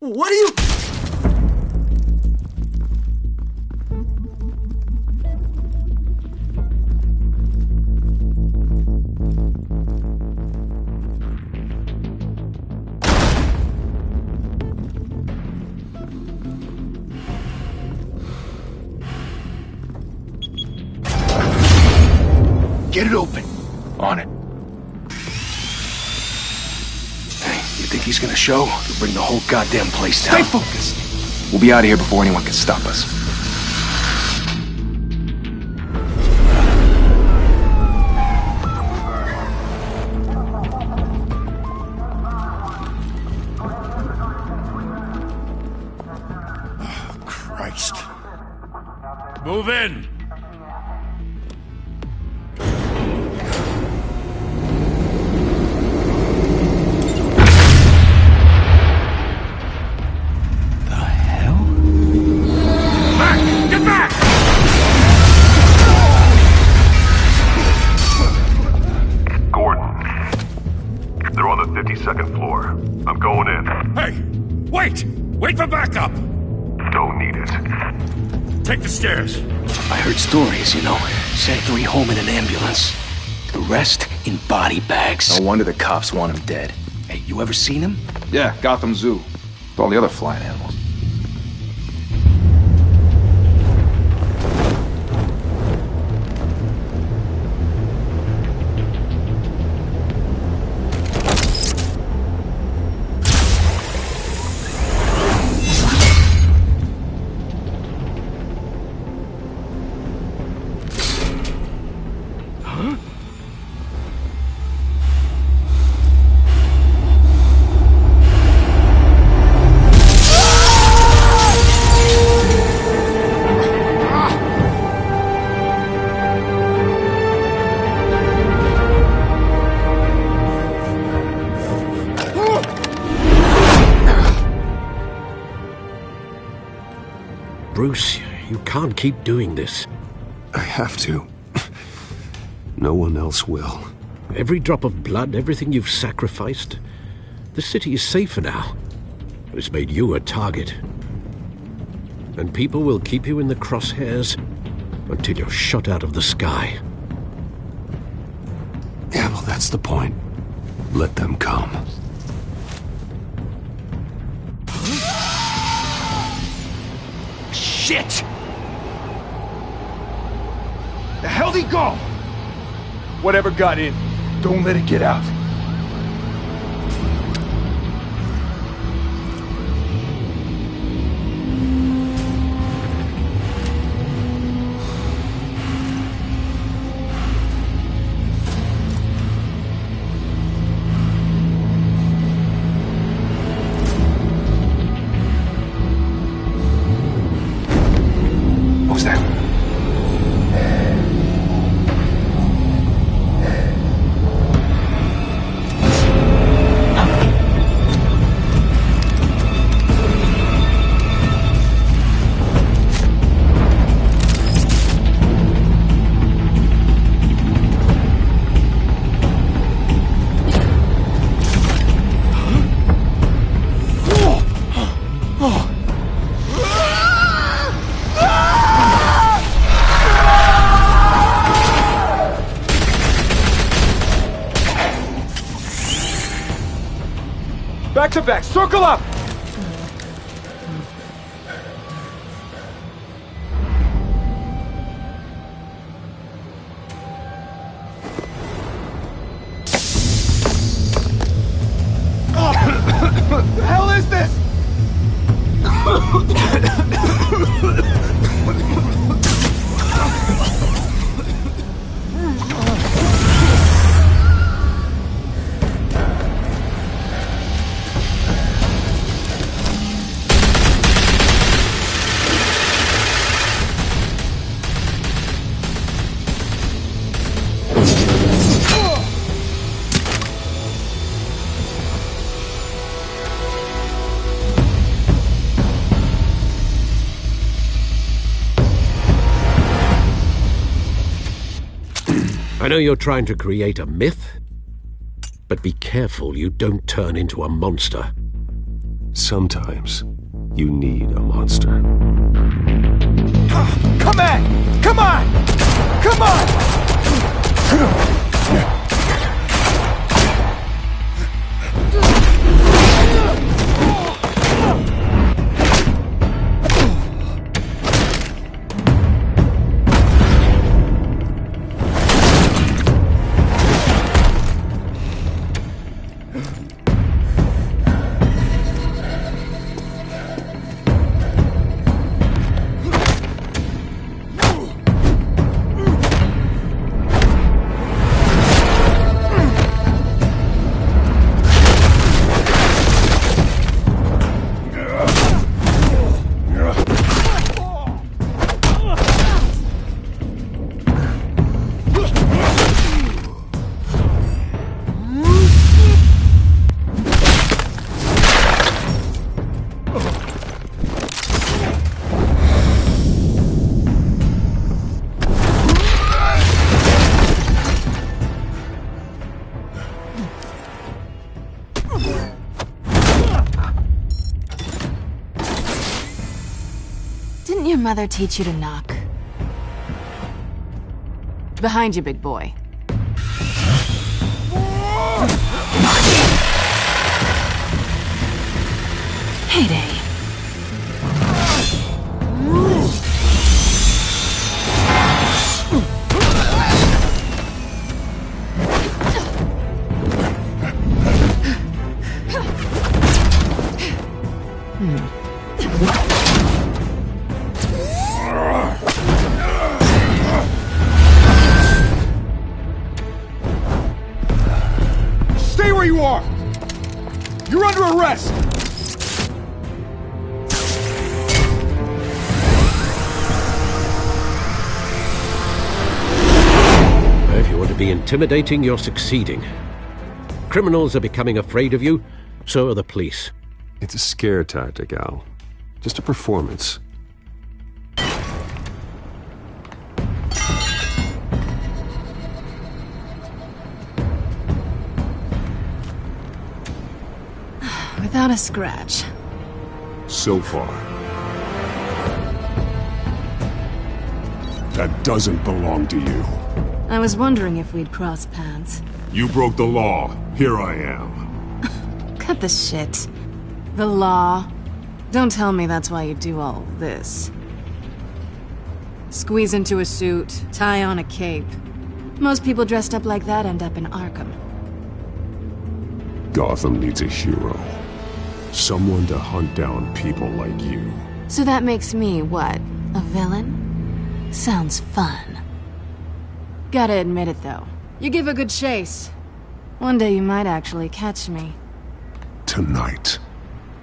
What are you... Get it open. On it. Hey, you think he's gonna show? He'll bring the whole goddamn place down. Stay focused. We'll be out of here before anyone can stop us. Oh, Christ. Move in! Second floor. I'm going in. Hey! Wait! Wait for backup! Don't need it. Take the stairs. I heard stories, you know. Sent 3 home in an ambulance. The rest in body bags. No wonder the cops want him dead. Hey, you ever seen him? Yeah, Gotham Zoo. With all the other flying animals. Bruce, you can't keep doing this. I have to. No one else will. Every drop of blood, everything you've sacrificed. The city is safer now. But it's made you a target. And people will keep you in the crosshairs until you're shot out of the sky. Yeah, well, that's the point. Let them come. Shit! The hell'd he go? Whatever got in, don't let it get out. What was that? Back to back, circle up! What the hell is this? I know you're trying to create a myth, but be careful you don't turn into a monster. Sometimes you need a monster. Come on! Come on! Come on! Didn't your mother teach you to knock? Behind you, big boy. Heyday. Stay where you are! You're under arrest! If you want to be intimidating, you're succeeding. Criminals are becoming afraid of you, so are the police. It's a scare tactic, Al. Just a performance. Without a scratch. So far. That doesn't belong to you. I was wondering if we'd cross paths. You broke the law. Here I am. Cut the shit. The law. Don't tell me that's why you do all this. Squeeze into a suit, tie on a cape. Most people dressed up like that end up in Arkham. Gotham needs a hero. Someone to hunt down people like you. So that makes me, what, a villain? Sounds fun. Gotta admit it, though. You give a good chase. One day you might actually catch me. Tonight.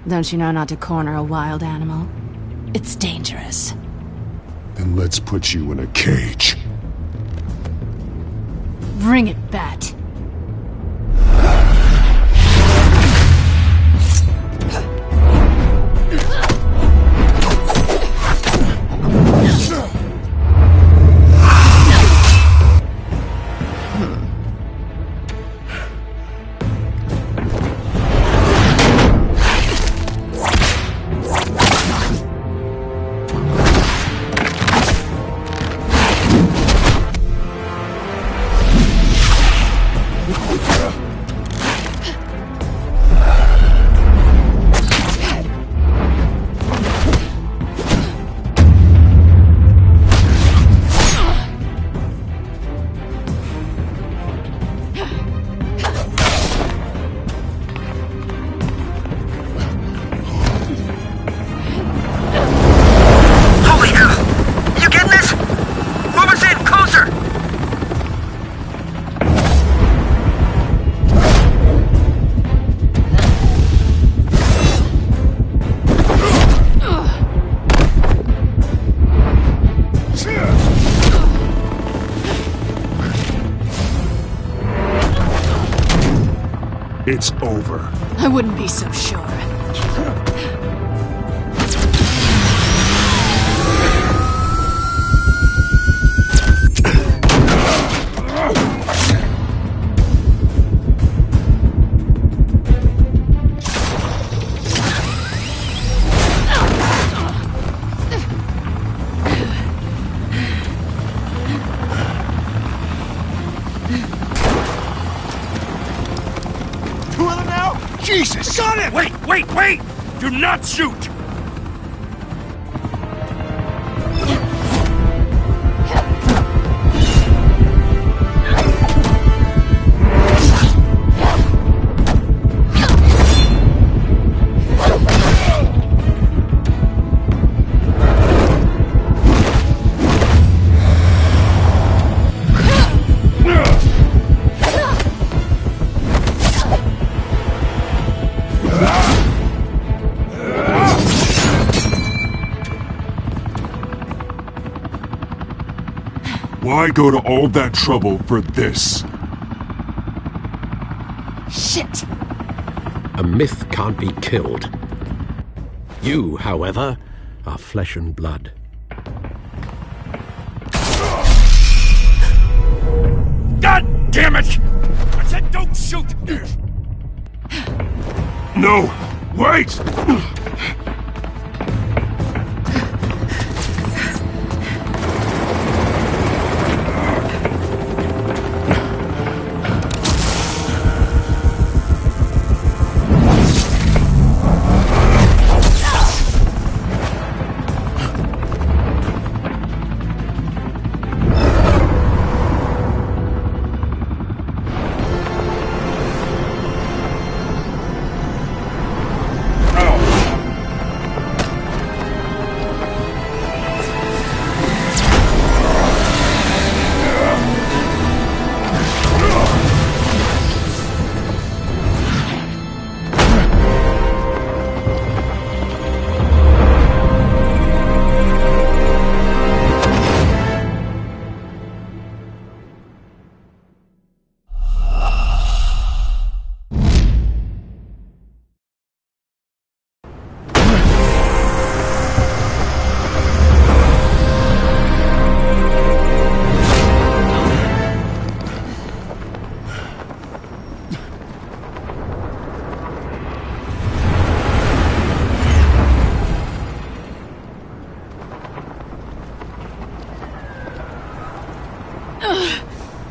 Don't you know not to corner a wild animal? It's dangerous. Then let's put you in a cage. Bring it, Bat. It's over. I wouldn't be so sure. Jesus! Got it! Wait! Do not shoot! Why go to all that trouble for this? Shit! A myth can't be killed. You, however, are flesh and blood. God damn it! I said don't shoot! No! Wait!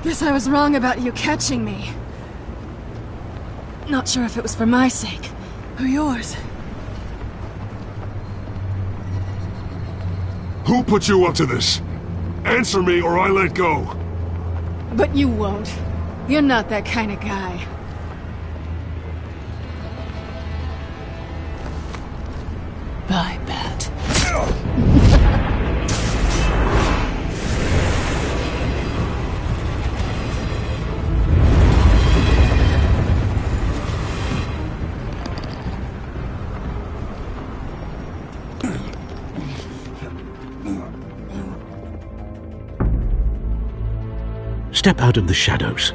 Guess I was wrong about you catching me. Not sure if it was for my sake, or yours. Who put you up to this? Answer me or I let go. But you won't. You're not that kind of guy. Bye, Bat. Step out of the shadows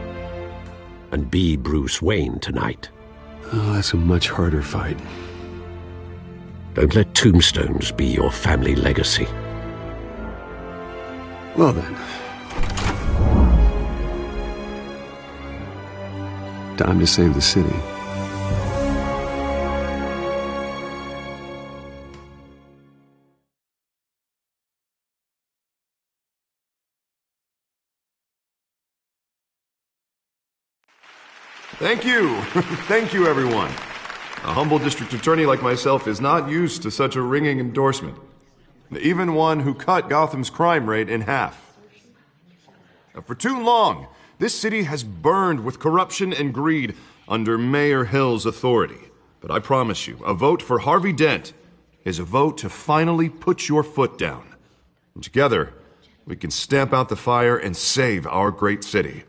and be Bruce Wayne tonight. Oh, that's a much harder fight. Don't let tombstones be your family legacy. Well then. Time to save the city. Thank you. Thank you, everyone. A humble district attorney like myself is not used to such a ringing endorsement. Even one who cut Gotham's crime rate in half. For too long, this city has burned with corruption and greed under Mayor Hill's authority. But I promise you, a vote for Harvey Dent is a vote to finally put your foot down. And together, we can stamp out the fire and save our great city.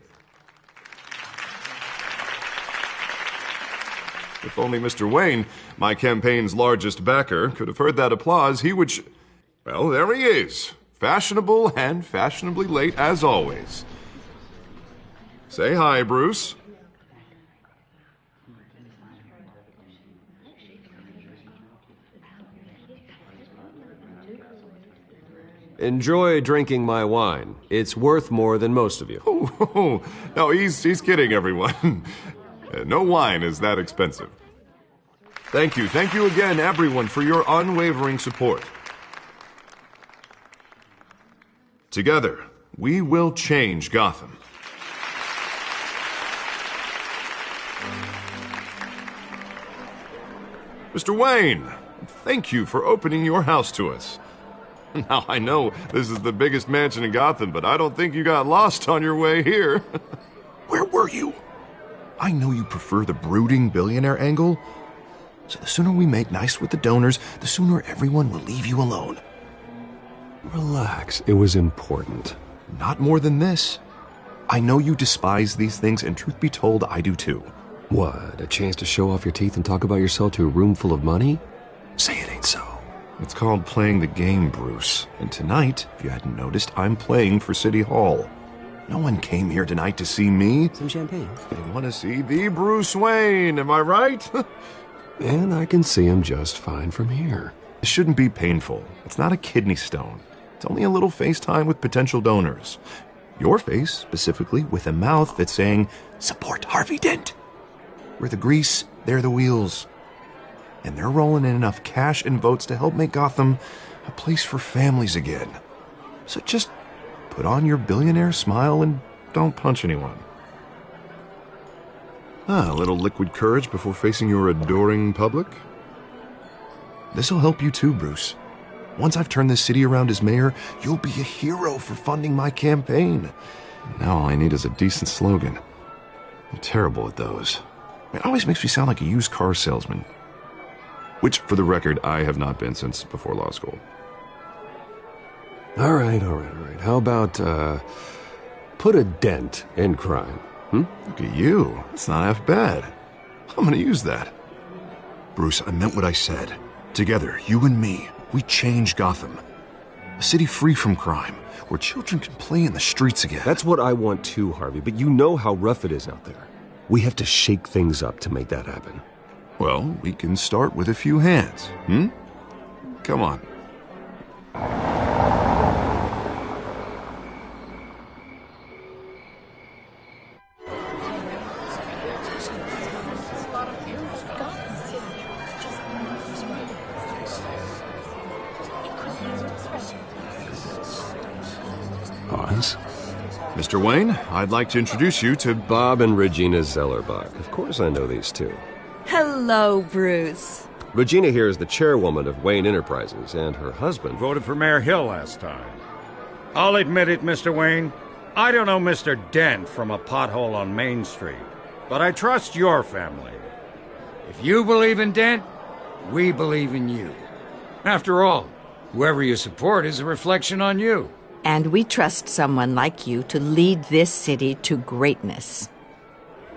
If only Mr. Wayne, my campaign's largest backer, could have heard that applause, he would well, there he is. Fashionable and fashionably late as always. Say hi, Bruce. Enjoy drinking my wine. It's worth more than most of you. Oh, no, he's kidding, everyone. No wine is that expensive. Thank you again, everyone, for your unwavering support. Together, we will change Gotham. Mr. Wayne, thank you for opening your house to us. Now, I know this is the biggest mansion in Gotham, but I don't think you got lost on your way here. Where were you? I know you prefer the brooding billionaire angle, so the sooner we make nice with the donors, the sooner everyone will leave you alone. Relax, it was important. Not more than this. I know you despise these things, and truth be told, I do too. What, a chance to show off your teeth and talk about yourself to a room full of money? Say it ain't so. It's called playing the game, Bruce. And tonight, if you hadn't noticed, I'm playing for City Hall. No one came here tonight to see me. Some champagne. They want to see the Bruce Wayne, am I right? And I can see him just fine from here. It shouldn't be painful. It's not a kidney stone. It's only a little FaceTime with potential donors. Your face, specifically, with a mouth that's saying, support Harvey Dent. We're the grease, they're the wheels. And they're rolling in enough cash and votes to help make Gotham a place for families again. So just put on your billionaire smile and don't punch anyone. A little liquid courage before facing your adoring public. This'll help you too, Bruce. Once I've turned this city around as mayor, you'll be a hero for funding my campaign. Now all I need is a decent slogan. I'm terrible at those. It always makes me sound like a used car salesman. Which, for the record, I have not been since before law school. All right. How about, put a dent in crime, Look at you. It's not half bad. I'm gonna use that. Bruce, I meant what I said. Together, you and me, we change Gotham. A city free from crime, where children can play in the streets again. That's what I want too, Harvey, but you know how rough it is out there. We have to shake things up to make that happen. Well, we can start with a few hands, Come on. Pause. Mr. Wayne, I'd like to introduce you to Bob and Regina Zellerbach. Of course I know these two. Hello, Bruce. Regina here is the chairwoman of Wayne Enterprises, and her husband... Voted for Mayor Hill last time. I'll admit it, Mr. Wayne. I don't know Mr. Dent from a pothole on Main Street, but I trust your family. If you believe in Dent, we believe in you. After all, whoever you support is a reflection on you. And we trust someone like you to lead this city to greatness.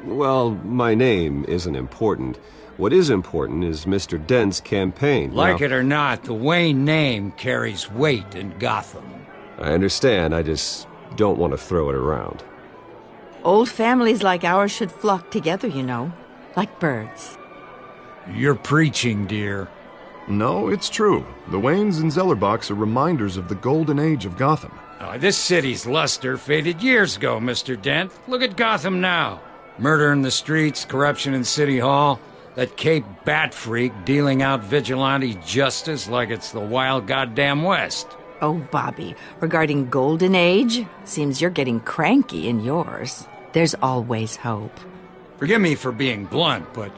Well, my name isn't important. What is important is Mr. Dent's campaign. Like it or not, the Wayne name carries weight in Gotham. I understand, I just don't want to throw it around. Old families like ours should flock together, you know, like birds. You're preaching, dear. No, it's true. The Waynes and Zellerbachs are reminders of the golden age of Gotham. This city's luster faded years ago, Mr. Dent. Look at Gotham now. Murder in the streets, corruption in City Hall, that Cape Bat freak dealing out vigilante justice like it's the wild goddamn West. Oh, Bobby, regarding Golden Age, seems you're getting cranky in yours. There's always hope. Forgive me for being blunt, but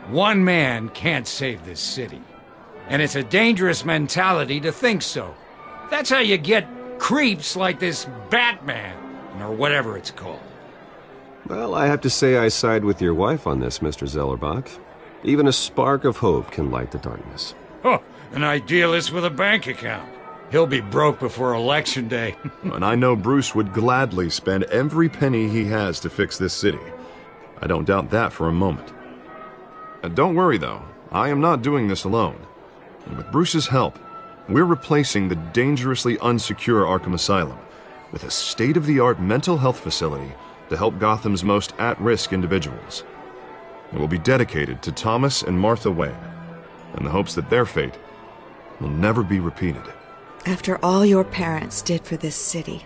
one man can't save this city. And it's a dangerous mentality to think so. That's how you get creeps like this Batman, or whatever it's called. Well, I have to say I side with your wife on this, Mr. Zellerbach. Even a spark of hope can light the darkness. Oh, an idealist with a bank account. He'll be broke before Election Day. And I know Bruce would gladly spend every penny he has to fix this city. I don't doubt that for a moment. Don't worry, though. I am not doing this alone. And with Bruce's help, we're replacing the dangerously unsecure Arkham Asylum with a state-of-the-art mental health facility to help Gotham's most at-risk individuals. It will be dedicated to Thomas and Martha Wayne, in the hopes that their fate will never be repeated. After all your parents did for this city,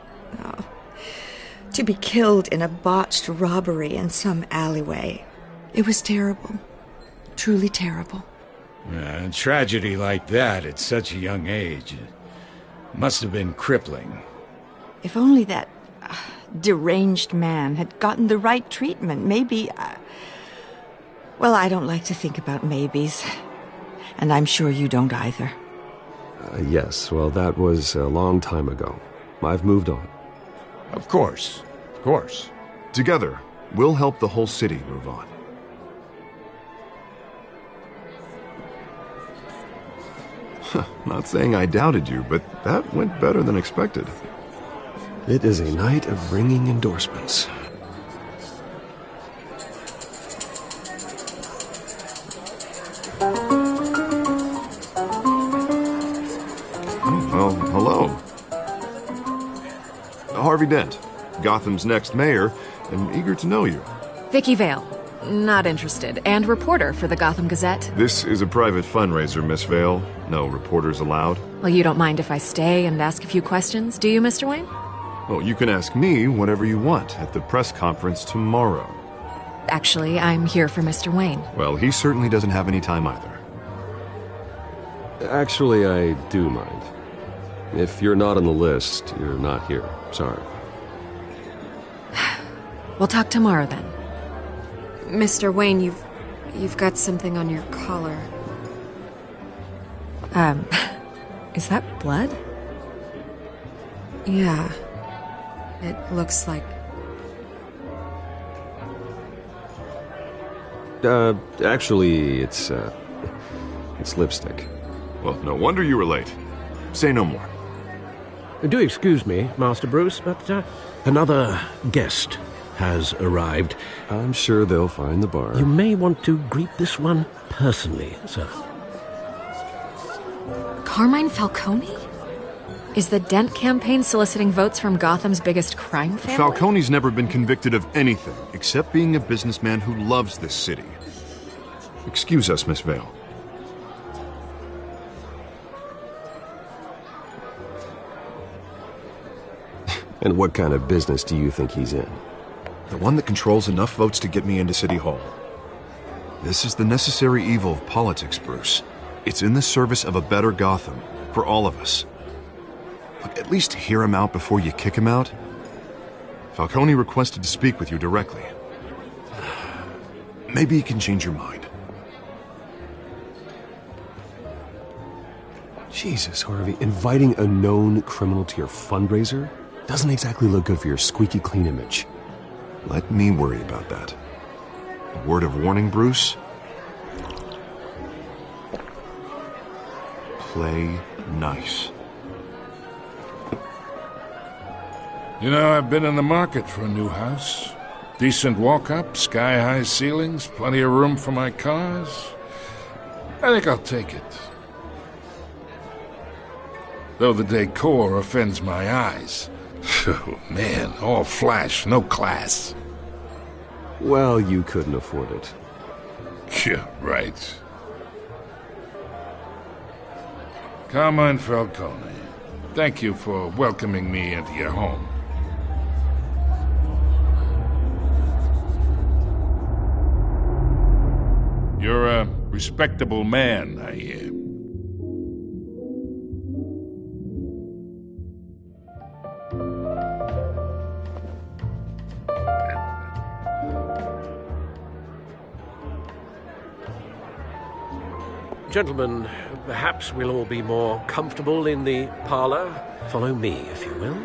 to be killed in a botched robbery in some alleyway, it was terrible. Truly terrible. A tragedy like that at such a young age must have been crippling. If only that deranged man had gotten the right treatment, maybe... Well, I don't like to think about maybes. And I'm sure you don't either. Yes, well, that was a long time ago. I've moved on. Of course. Of course. Together, we'll help the whole city move on. Not saying I doubted you, but that went better than expected. It is a night of ringing endorsements. Well, hello. Harvey Dent, Gotham's next mayor, and eager to know you. Vicky Vale. Not interested. And reporter for the Gotham Gazette. This is a private fundraiser, Miss Vale. No reporters allowed. Well, you don't mind if I stay and ask a few questions, do you, Mr. Wayne? Well, you can ask me whatever you want at the press conference tomorrow. Actually, I'm here for Mr. Wayne. Well, he certainly doesn't have any time either. Actually, I do mind. If you're not on the list, you're not here. Sorry. We'll talk tomorrow then. Mr. Wayne, you've got something on your collar. Is that blood? Yeah. It looks like... Actually, it's lipstick. Well, no wonder you were late. Say no more. Do excuse me, Master Bruce, but another guest has arrived. I'm sure they'll find the bar. You may want to greet this one personally, sir. Carmine Falcone? Is the Dent campaign soliciting votes from Gotham's biggest crime family? Falcone's never been convicted of anything except being a businessman who loves this city. Excuse us, Miss Vale. And what kind of business do you think he's in? The one that controls enough votes to get me into City Hall. This is the necessary evil of politics, Bruce. It's in the service of a better Gotham, for all of us. Look, at least hear him out before you kick him out. Falcone requested to speak with you directly. Maybe he can change your mind. Jesus, Harvey, inviting a known criminal to your fundraiser doesn't exactly look good for your squeaky clean image. Let me worry about that. A word of warning, Bruce? Play nice. You know, I've been in the market for a new house. Decent walk-up, sky-high ceilings, plenty of room for my cars. I think I'll take it. Though the decor offends my eyes. Oh, man, all flash, no class. Well, you couldn't afford it. Yeah, right. Carmine Falcone, thank you for welcoming me into your home. You're a respectable man, I hear. Gentlemen, perhaps we'll all be more comfortable in the parlor. Follow me, if you will.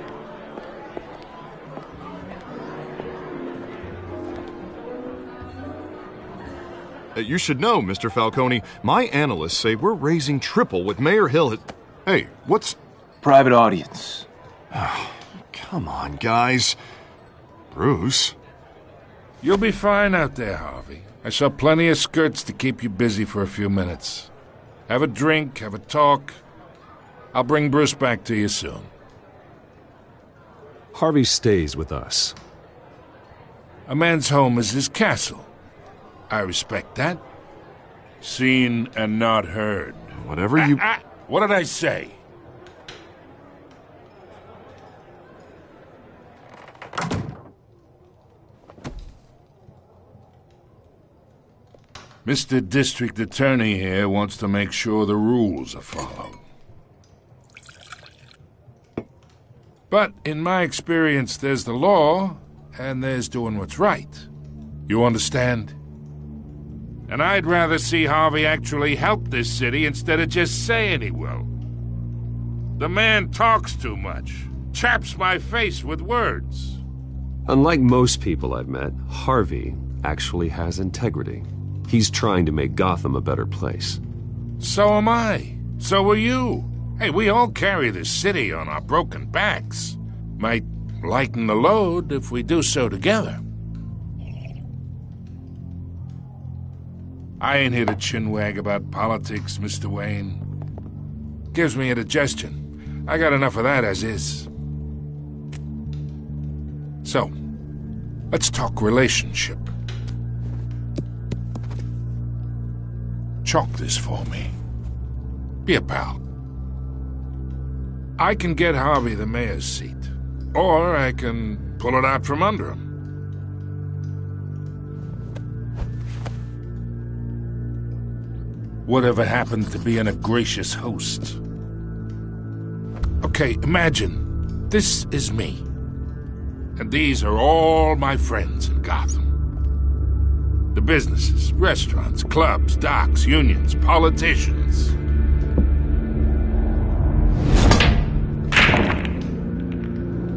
You should know, Mr. Falcone, my analysts say we're raising triple what Mayor Hill had... Hey, what's... Private audience. Oh, come on, guys. Bruce? You'll be fine out there, Harvey. I saw plenty of skirts to keep you busy for a few minutes. Have a drink, have a talk. I'll bring Bruce back to you soon. Harvey stays with us. A man's home is his castle. I respect that. Seen and not heard. Whatever you... What did I say? Mr. District Attorney here wants to make sure the rules are followed. But in my experience, there's the law, and there's doing what's right. You understand? And I'd rather see Harvey actually help this city instead of just saying he will. The man talks too much, chaps my face with words. Unlike most people I've met, Harvey actually has integrity. He's trying to make Gotham a better place. So am I. So are you. Hey, we all carry this city on our broken backs. Might lighten the load if we do so together. I ain't here to chinwag about politics, Mr. Wayne. Gives me indigestion. I got enough of that as is. So, let's talk relationship. Chalk this for me. Be a pal. I can get Harvey the mayor's seat, or I can pull it out from under him. Whatever happened to being a gracious host? Okay, imagine this is me, and these are all my friends in Gotham. The businesses, restaurants, clubs, docks, unions, politicians.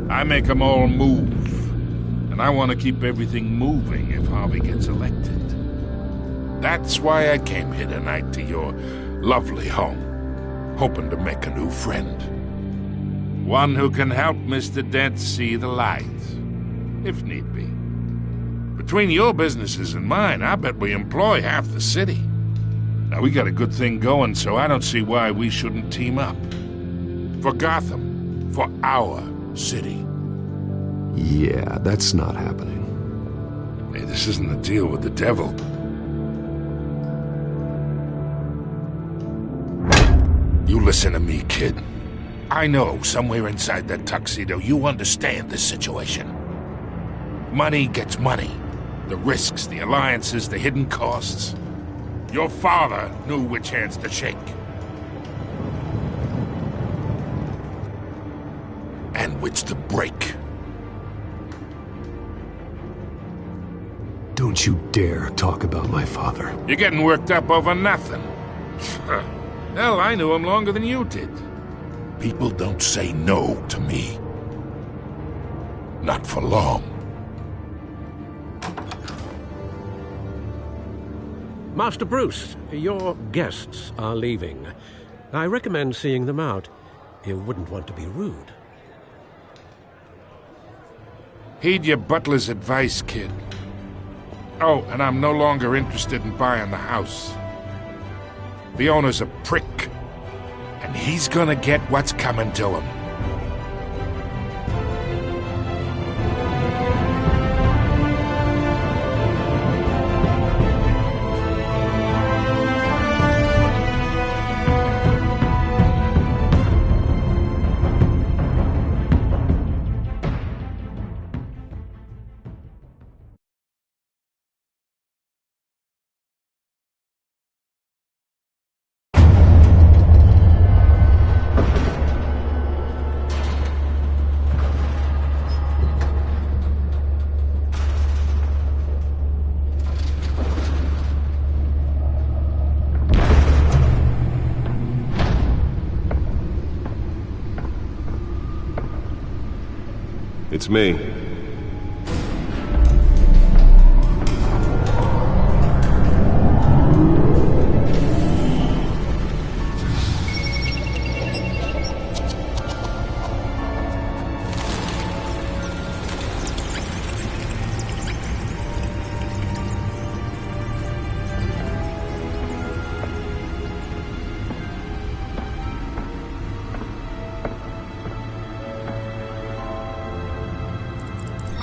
I make them all move, and I want to keep everything moving if Harvey gets elected. That's why I came here tonight to your lovely home, hoping to make a new friend. One who can help Mr. Dent see the light, if need be. Between your businesses and mine, I bet we employ half the city. Now, we got a good thing going, so I don't see why we shouldn't team up. For Gotham, for our city. Yeah, that's not happening. Hey, this isn't a deal with the devil. You listen to me, kid. I know somewhere inside that tuxedo you understand this situation. Money gets money. The risks, the alliances, the hidden costs. Your father knew which hands to shake. And which to break. Don't you dare talk about my father. You're getting worked up over nothing. Hell, I knew him longer than you did. People don't say no to me. Not for long. Master Bruce, your guests are leaving. I recommend seeing them out. You wouldn't want to be rude. Heed your butler's advice, kid. Oh, and I'm no longer interested in buying the house. The owner's a prick, and he's gonna get what's coming to him. It's me.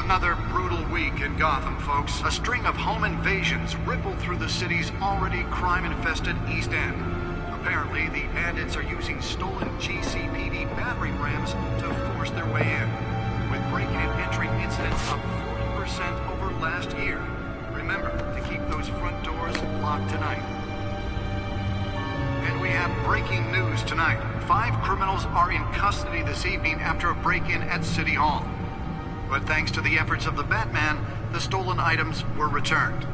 Another brutal week in Gotham, folks. A string of home invasions rippled through the city's already crime-infested East End. Apparently, the bandits are using stolen GCPD battering rams to force their way in, with break-in and entry incidents up 40% over last year. Remember to keep those front doors locked tonight. And we have breaking news tonight. 5 criminals are in custody this evening after a break-in at City Hall. But thanks to the efforts of the Batman, the stolen items were returned.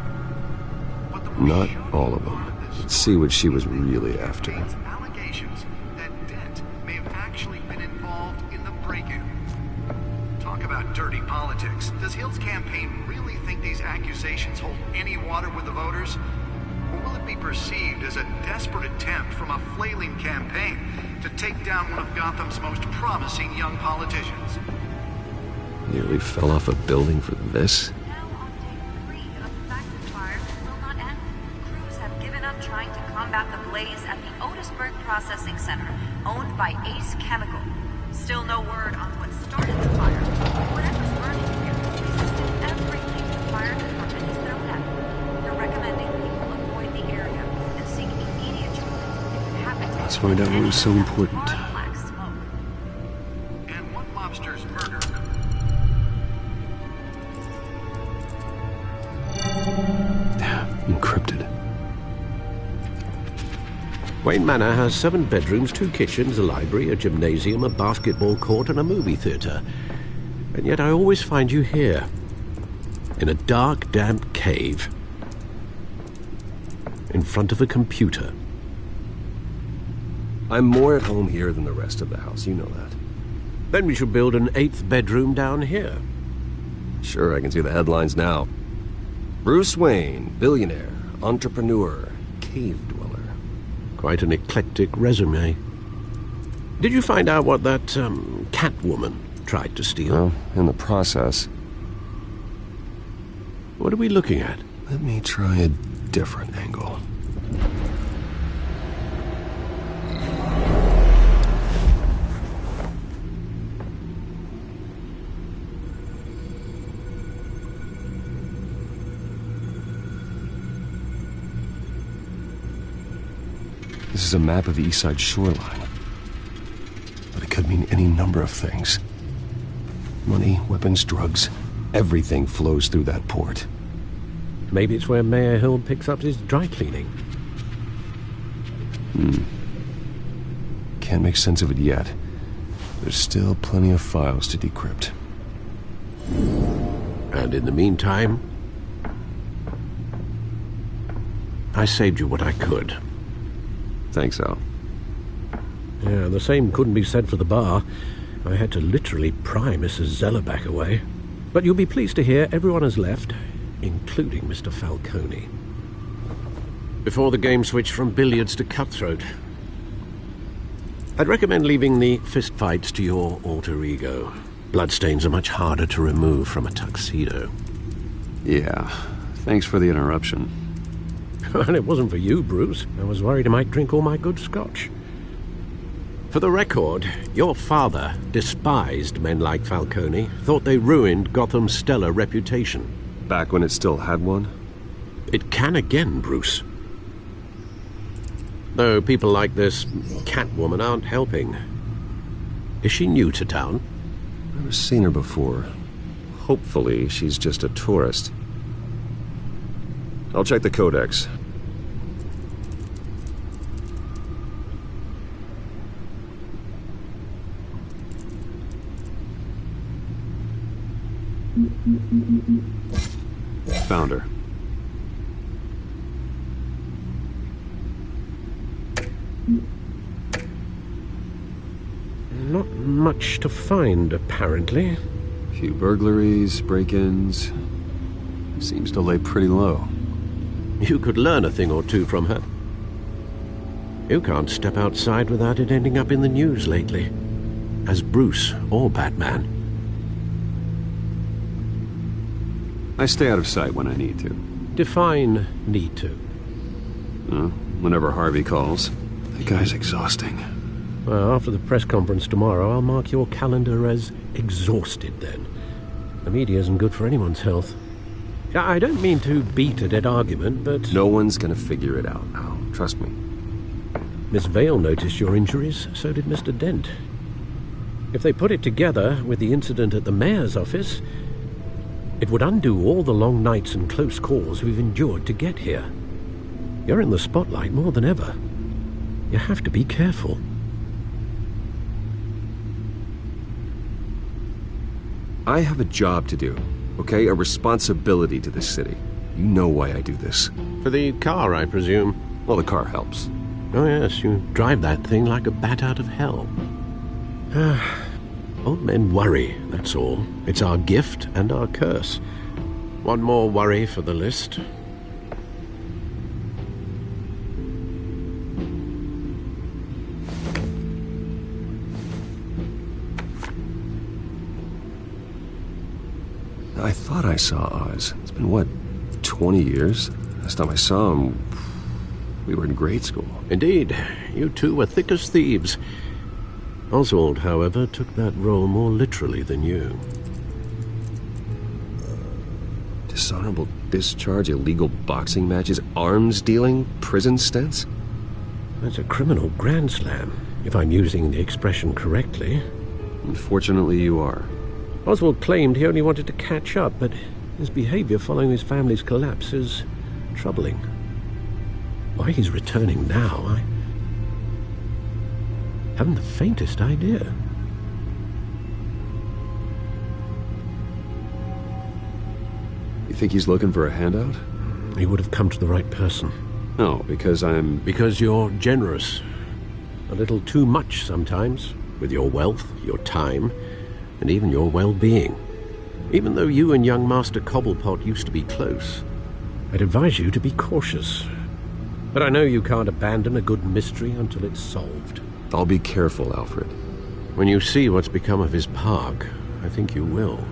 But the Not all of them. Let's see what she was really after. Allegations that Dent may have actually been involved in the break-in. Talk about dirty politics. Does Hill's campaign really think these accusations hold any water with the voters? Or will it be perceived as a desperate attempt from a flailing campaign to take down one of Gotham's most promising young politicians? Nearly fell off a building for this? Trying to combat the blaze at the Otisburg Processing Center, owned by Ace Chemical. Still no word on what started the fire. Whatever's burning here resisted everything the fire department has thrown at it. They're recommending people avoid the area and seek immediate treatment if it happens. Let's find out what was so important. And one mobster's murder. Encrypted. Wayne Manor has 7 bedrooms, 2 kitchens, a library, a gymnasium, a basketball court, and a movie theatre. And yet I always find you here, in a dark, damp cave, in front of a computer. I'm more at home here than the rest of the house, you know that. Then we should build an 8th bedroom down here. Sure, I can see the headlines now. Bruce Wayne, billionaire, entrepreneur, cave dweller. Quite an eclectic resume. Did you find out what that, Catwoman tried to steal? Well, in the process. What are we looking at? Let me try a different angle. This is a map of the East Side shoreline. But it could mean any number of things. Money, weapons, drugs, everything flows through that port. Maybe it's where Mayor Hill picks up his dry cleaning. Can't make sense of it yet. There's still plenty of files to decrypt. And in the meantime, I saved you what I could. Thanks, Al. Yeah, the same couldn't be said for the bar. I had to literally pry Mrs. Zellerback away. But you'll be pleased to hear everyone has left, including Mr. Falcone. Before the game switched from billiards to cutthroat. I'd recommend leaving the fistfights to your alter ego. Bloodstains are much harder to remove from a tuxedo. Yeah, thanks for the interruption. And it wasn't for you, Bruce. I was worried I might drink all my good scotch. For the record, your father despised men like Falcone, thought they ruined Gotham's stellar reputation. Back when it still had one? It can again, Bruce. Though people like this Catwoman aren't helping. Is she new to town? Never seen her before. Hopefully, she's just a tourist. I'll check the codex. Found her. Not much to find, apparently. Few burglaries, break-ins. Seems to lay pretty low. You could learn a thing or two from her. You can't step outside without it ending up in the news lately. As Bruce or Batman. I stay out of sight when I need to. Define need to. Whenever Harvey calls. That guy's exhausting. Well, after the press conference tomorrow, I'll mark your calendar as exhausted then. The media isn't good for anyone's health. I don't mean to beat a dead argument, but... No one's gonna figure it out, Al. Trust me. Miss Vale noticed your injuries, so did Mr. Dent. If they put it together with the incident at the mayor's office, it would undo all the long nights and close calls we've endured to get here. You're in the spotlight more than ever. You have to be careful. I have a job to do, okay? A responsibility to this city. You know why I do this. For the car, I presume. Well, the car helps. Oh yes, you drive that thing like a bat out of hell. Old men worry, that's all. It's our gift and our curse. One more worry for the list. I thought I saw Oz. It's been, what, 20 years? Last time I saw him, we were in grade school. Indeed, you two were thick as thieves. Oswald, however, took that role more literally than you. Dishonorable discharge, illegal boxing matches, arms dealing, prison stints? That's a criminal grand slam, if I'm using the expression correctly. Unfortunately, you are. Oswald claimed he only wanted to catch up, but his behavior following his family's collapse is troubling. Why he's returning now, I haven't the faintest idea. You think he's looking for a handout? He would have come to the right person. No, because I'm... Because you're generous. A little too much sometimes, with your wealth, your time, and even your well-being. Even though you and young Master Cobblepot used to be close, I'd advise you to be cautious. But I know you can't abandon a good mystery until it's solved. I'll be careful, Alfred. When you see what's become of his park, I think you will.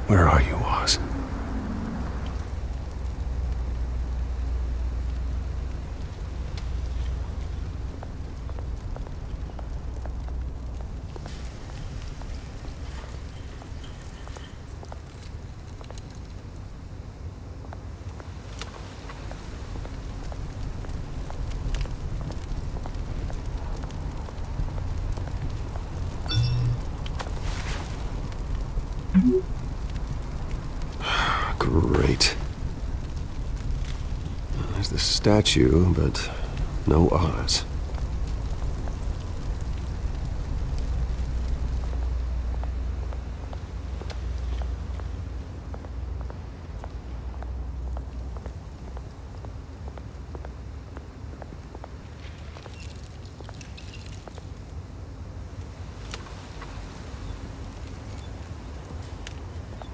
Where are you, Oz? Great. There's the statue, but no Oz.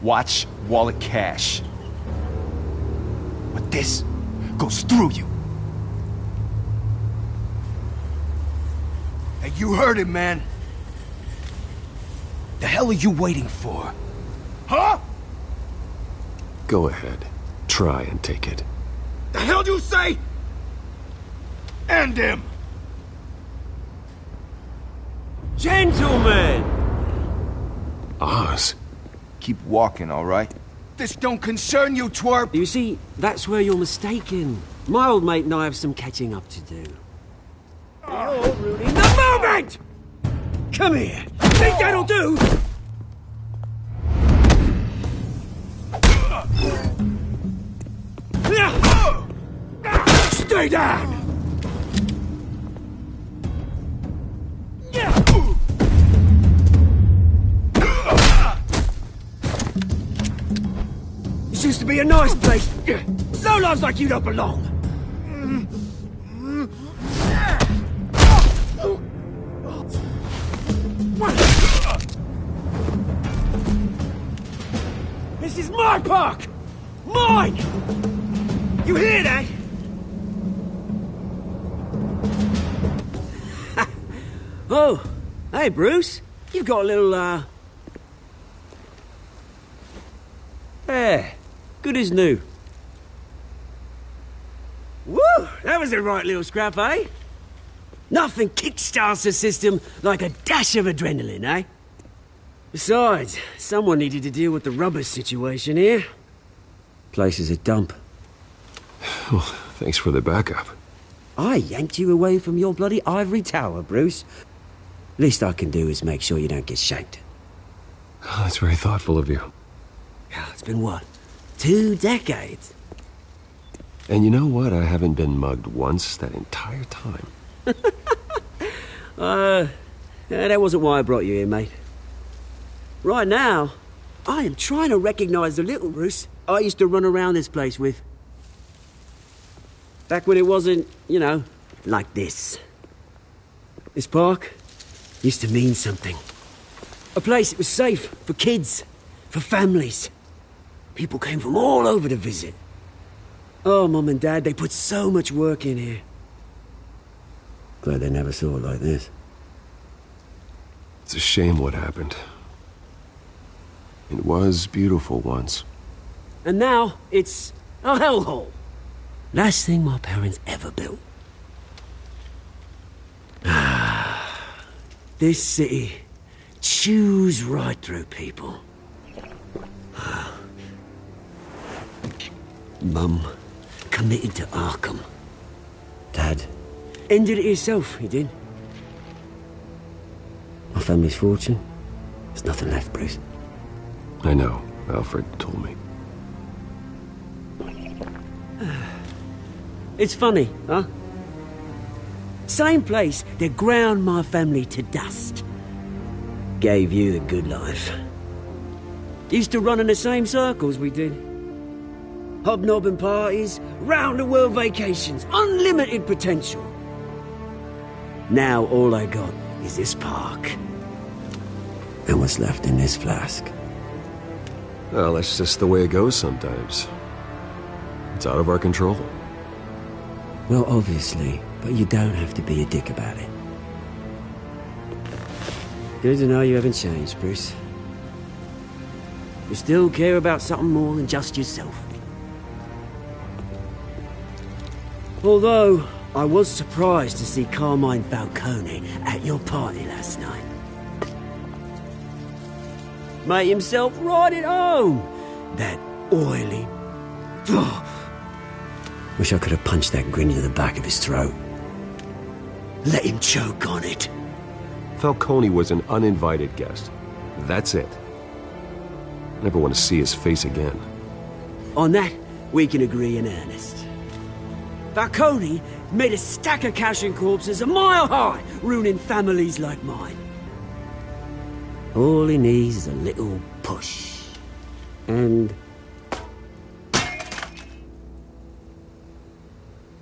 Watch wallet cash. But this goes through you. Hey, you heard it, man. The hell are you waiting for? Huh? Go ahead. Try and take it. The hell do you say? End him! Gentlemen! Oz? Keep walking, all right? This don't concern you, twerp! You see, that's where you're mistaken. My old mate and I have some catching up to do. You're ruining the moment! Come here! Think that'll do? Stay down! This used to be a nice place. Lowlifes like you don't belong. This is my park! Mine! You hear that? Oh, hey Bruce. You've got a little, There. Good as new. Woo! That was a right little scrap, eh? Nothing kickstarts the system like a dash of adrenaline, eh? Besides, someone needed to deal with the rubber situation here. Place is a dump. Oh, thanks for the backup. I yanked you away from your bloody ivory tower, Bruce. Least I can do is make sure you don't get shanked. Oh, that's very thoughtful of you. Yeah, it's been what? 2 decades? And you know what? I haven't been mugged once that entire time. That wasn't why I brought you here, mate. Right now, I am trying to recognize the little Bruce I used to run around this place with. Back when it wasn't, you know, like this. This park used to mean something. A place that was safe for kids, for families. People came from all over to visit. Oh, Mum and Dad, they put so much work in here. Glad they never saw it like this. It's a shame what happened. It was beautiful once. And now, it's a hellhole. Last thing my parents ever built. This city chews right through people. Mum committed to Arkham. Dad ended it himself, he did. My family's fortune, there's nothing left, Bruce. I know. Alfred told me. It's funny, huh? Same place that ground my family to dust. Gave you the good life. Used to run in the same circles we did. Hobnobbing parties, round-the-world vacations, unlimited potential. Now all I got is this park. And what's left in this flask. Well, that's just the way it goes sometimes. It's out of our control. Well, obviously, but you don't have to be a dick about it. Good to know you haven't changed, Bruce. You still care about something more than just yourself. Although, I was surprised to see Carmine Falcone at your party last night. Made himself right at home. That oily... Wish I could have punched that grin into the back of his throat. Let him choke on it. Falcone was an uninvited guest. That's it. Never want to see his face again. On that, we can agree in earnest. Falcone made a stack of cash and corpses a mile high, ruining families like mine. All he needs is a little push. And...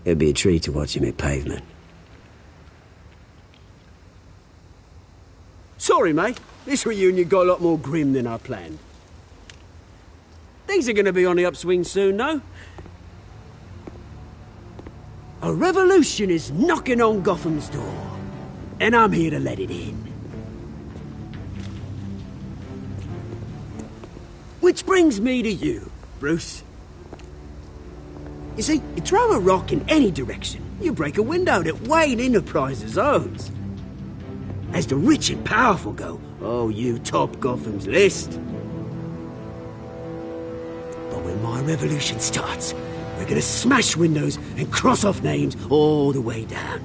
it'd be a treat to watch him hit pavement. Sorry, mate. This reunion got a lot more grim than I planned. Things are gonna be on the upswing soon, though. A revolution is knocking on Gotham's door. And I'm here to let it in. Which brings me to you, Bruce. You see, you throw a rock in any direction, you break a window that Wayne Enterprises owns. As the rich and powerful go, oh, you top Gotham's list. But when my revolution starts, we're gonna smash windows and cross off names all the way down.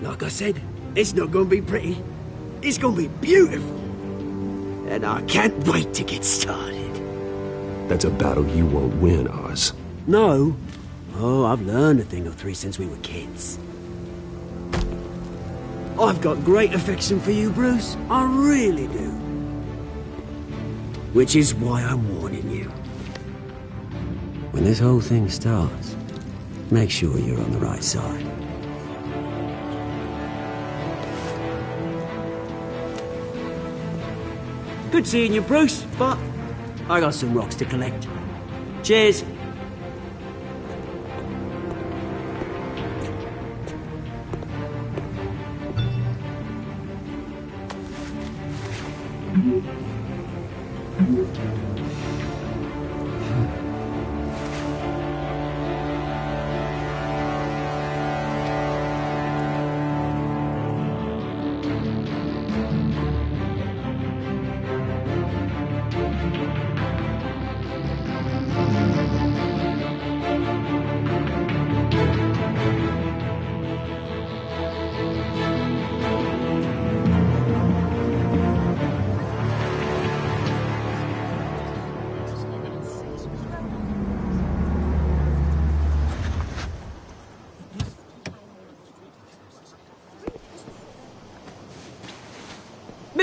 Like I said, it's not gonna be pretty. It's gonna be beautiful. And I can't wait to get started. That's a battle you won't win, Oz. No. Oh, I've learned a thing or three since we were kids. I've got great affection for you, Bruce. I really do. Which is why I'm warning you. When this whole thing starts, make sure you're on the right side. Good seeing you, Bruce, but I got some rocks to collect. Cheers.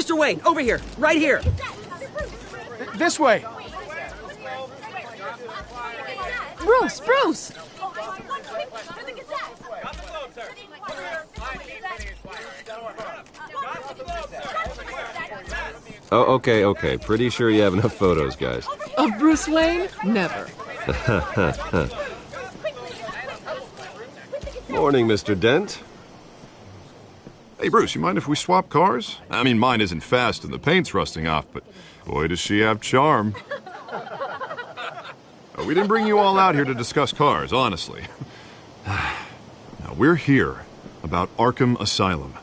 Mr. Wayne, over here, right here. This way. Bruce! Oh, okay. Pretty sure you have enough photos, guys. Of Bruce Wayne? Never. Morning, Mr. Dent. Hey, Bruce, you mind if we swap cars? I mean, mine isn't fast and the paint's rusting off, but boy, does she have charm. We didn't bring you all out here to discuss cars, honestly. Now, we're here about Arkham Asylum.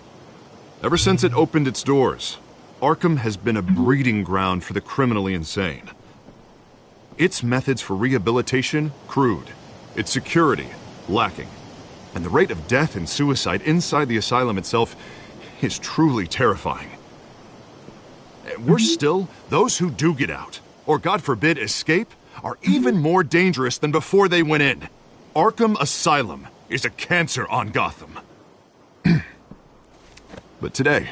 Ever since it opened its doors, Arkham has been a breeding ground for the criminally insane. Its methods for rehabilitation, crude. Its security, lacking. And the rate of death and suicide inside the asylum itself is truly terrifying. Worse still, those who do get out, or God forbid escape, are even more dangerous than before they went in. Arkham Asylum is a cancer on Gotham. But today,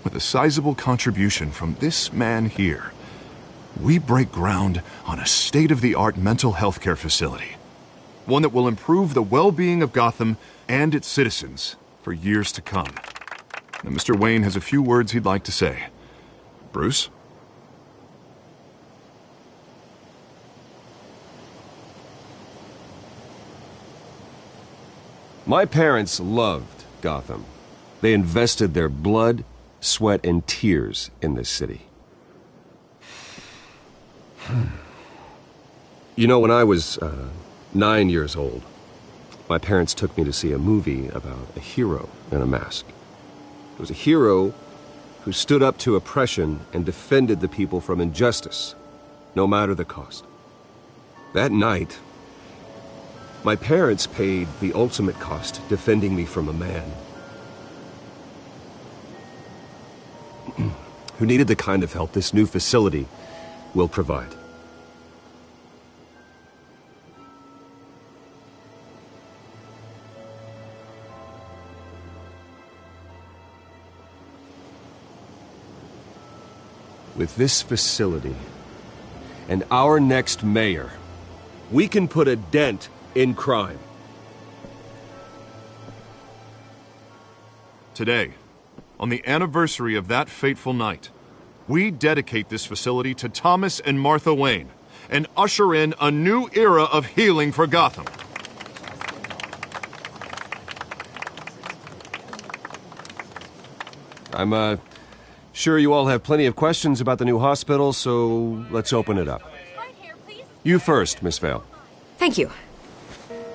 with a sizable contribution from this man here, we break ground on a state-of-the-art mental health care facility. One that will improve the well-being of Gotham and its citizens for years to come. Now, Mr. Wayne has a few words he'd like to say. Bruce? My parents loved Gotham. They invested their blood, sweat, and tears in this city. You know, when I was 9 years old, my parents took me to see a movie about a hero in a mask. It was a hero who stood up to oppression and defended the people from injustice, no matter the cost. That night, my parents paid the ultimate cost defending me from a man who needed the kind of help this new facility will provide. With this facility and our next mayor, we can put a dent in crime. Today, on the anniversary of that fateful night, we dedicate this facility to Thomas and Martha Wayne and usher in a new era of healing for Gotham. I'm sure you all have plenty of questions about the new hospital, so let's open it up. You first, Miss Vale. Thank you.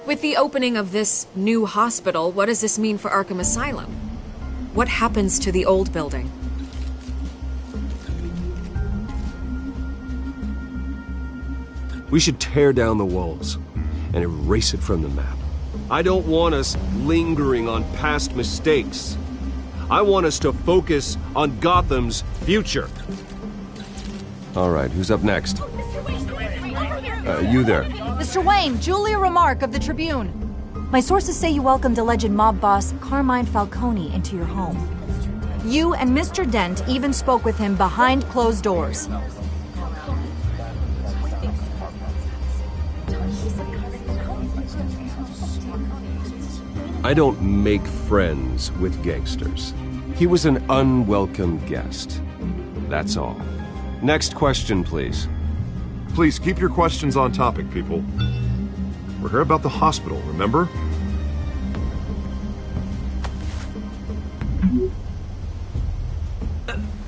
With the opening of this new hospital, what does this mean for Arkham Asylum? What happens to the old building? We should tear down the walls and erase it from the map. I don't want us lingering on past mistakes. I want us to focus on Gotham's future. All right, who's up next? You there. Mr. Wayne, Julia Remark of the Tribune. My sources say you welcomed alleged mob boss Carmine Falcone into your home. You and Mr. Dent even spoke with him behind closed doors. I don't make friends with gangsters. He was an unwelcome guest. That's all. Next question, please. Please keep your questions on topic, people. We're here about the hospital, remember?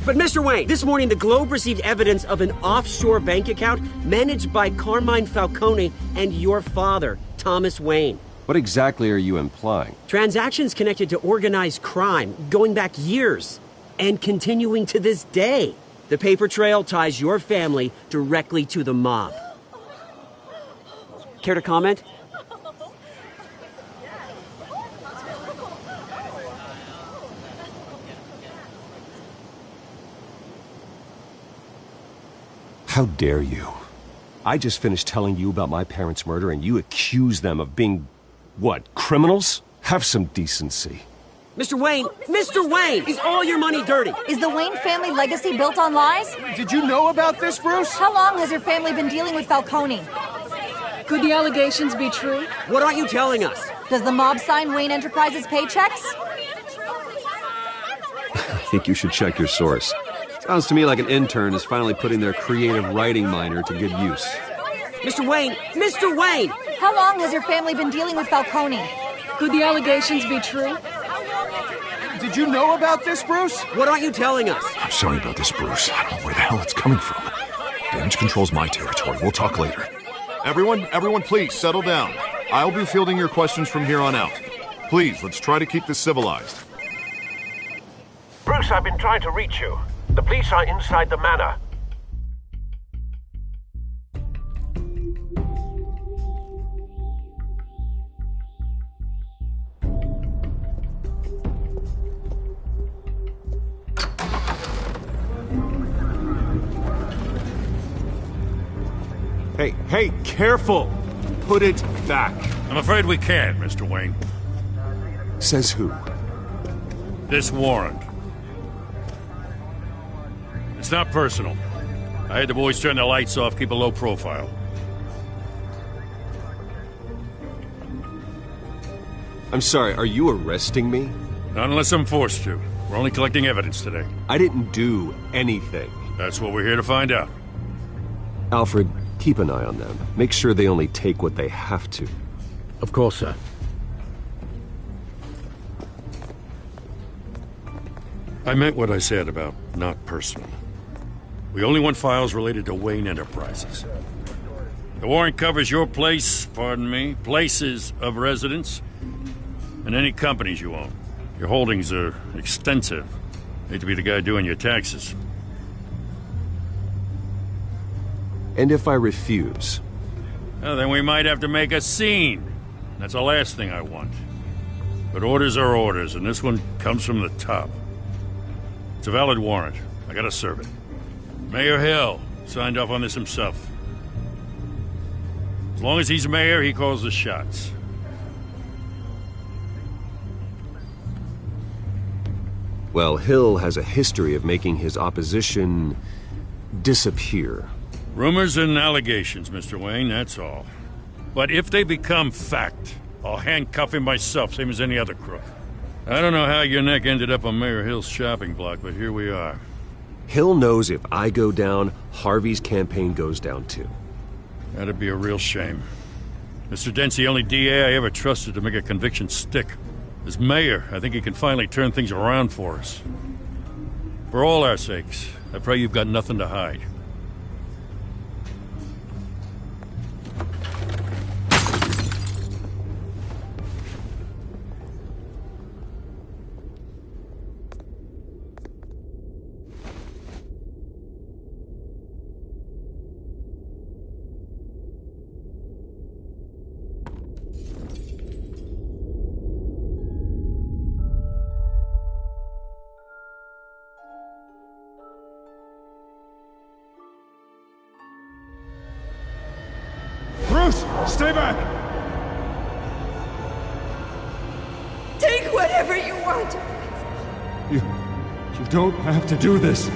But Mr. Wayne, this morning the Globe received evidence of an offshore bank account managed by Carmine Falcone and your father, Thomas Wayne. What exactly are you implying? Transactions connected to organized crime, going back years, and continuing to this day. The paper trail ties your family directly to the mob. Care to comment? How dare you? I just finished telling you about my parents' murder and you accuse them of being, what, criminals? Have some decency. Mr. Wayne! Mr. Wayne! Is all your money dirty? Is the Wayne family legacy built on lies? Did you know about this, Bruce? How long has your family been dealing with Falcone? Could the allegations be true? What aren't you telling us? Does the mob sign Wayne Enterprises paychecks? I think you should check your source. Sounds to me like an intern is finally putting their creative writing minor to good use. Mr. Wayne! Mr. Wayne! How long has your family been dealing with Falcone? Could the allegations be true? Did you know about this, Bruce? What aren't you telling us? I'm sorry about this, Bruce. I don't know where the hell it's coming from. Damage control's my territory. We'll talk later. Everyone, please settle down. I'll be fielding your questions from here on out. Please, let's try to keep this civilized. Bruce, I've been trying to reach you. The police are inside the manor. Hey, careful! Put it back. I'm afraid we can't, Mr. Wayne. Says who? This warrant. It's not personal. I had the boys turn the lights off, keep a low profile. I'm sorry, are you arresting me? Not unless I'm forced to. We're only collecting evidence today. I didn't do anything. That's what we're here to find out. Alfred, keep an eye on them. Make sure they only take what they have to. Of course, sir. I meant what I said about not personal. We only want files related to Wayne Enterprises. The warrant covers your places of residence, and any companies you own. Your holdings are extensive. Hate to be the guy doing your taxes. And if I refuse? Well, then we might have to make a scene. That's the last thing I want. But orders are orders, and this one comes from the top. It's a valid warrant. I gotta serve it. Mayor Hill signed off on this himself. As long as he's mayor, he calls the shots. Well, Hill has a history of making his opposition disappear. Rumors and allegations, Mr. Wayne, that's all. But if they become fact, I'll handcuff him myself, same as any other crook. I don't know how your neck ended up on Mayor Hill's shopping block, but here we are. Hill knows if I go down, Harvey's campaign goes down too. That'd be a real shame. Mr. Dent's the only DA I ever trusted to make a conviction stick. As mayor, I think he can finally turn things around for us. For all our sakes, I pray you've got nothing to hide. Bruce, stay back! Take whatever you want. You don't have to do this.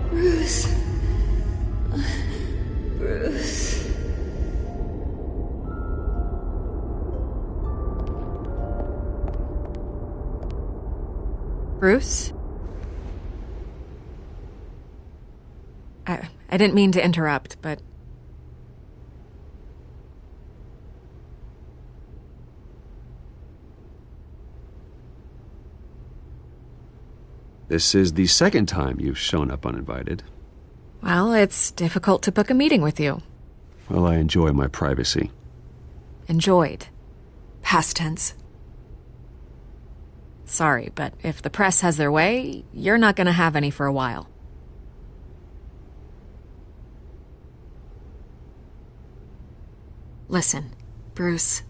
Bruce. Bruce. Bruce? I didn't mean to interrupt, but... This is the second time you've shown up uninvited. Well, it's difficult to book a meeting with you. Well, I enjoy my privacy. Enjoyed. Past tense. Sorry, but if the press has their way, you're not gonna have any for a while. Listen, Bruce.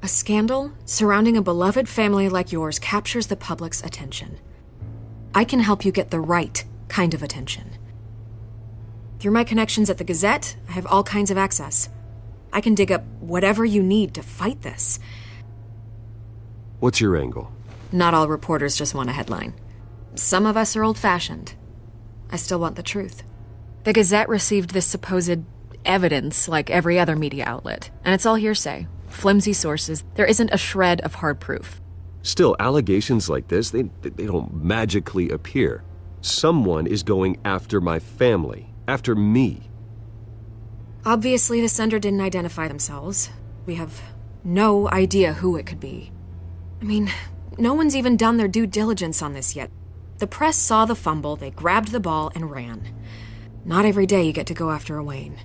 A scandal surrounding a beloved family like yours captures the public's attention. I can help you get the right kind of attention. Through my connections at the Gazette, I have all kinds of access. I can dig up whatever you need to fight this. What's your angle? Not all reporters just want a headline. Some of us are old-fashioned. I still want the truth. The Gazette received this supposed evidence like every other media outlet, and it's all hearsay. Flimsy sources. There isn't a shred of hard proof. Still, allegations like this, they don't magically appear. Someone is going after my family, after me. Obviously, the sender didn't identify themselves. We have no idea who it could be. I mean, no one's even done their due diligence on this yet. The press saw the fumble, they grabbed the ball and ran. Not every day you get to go after a Wayne.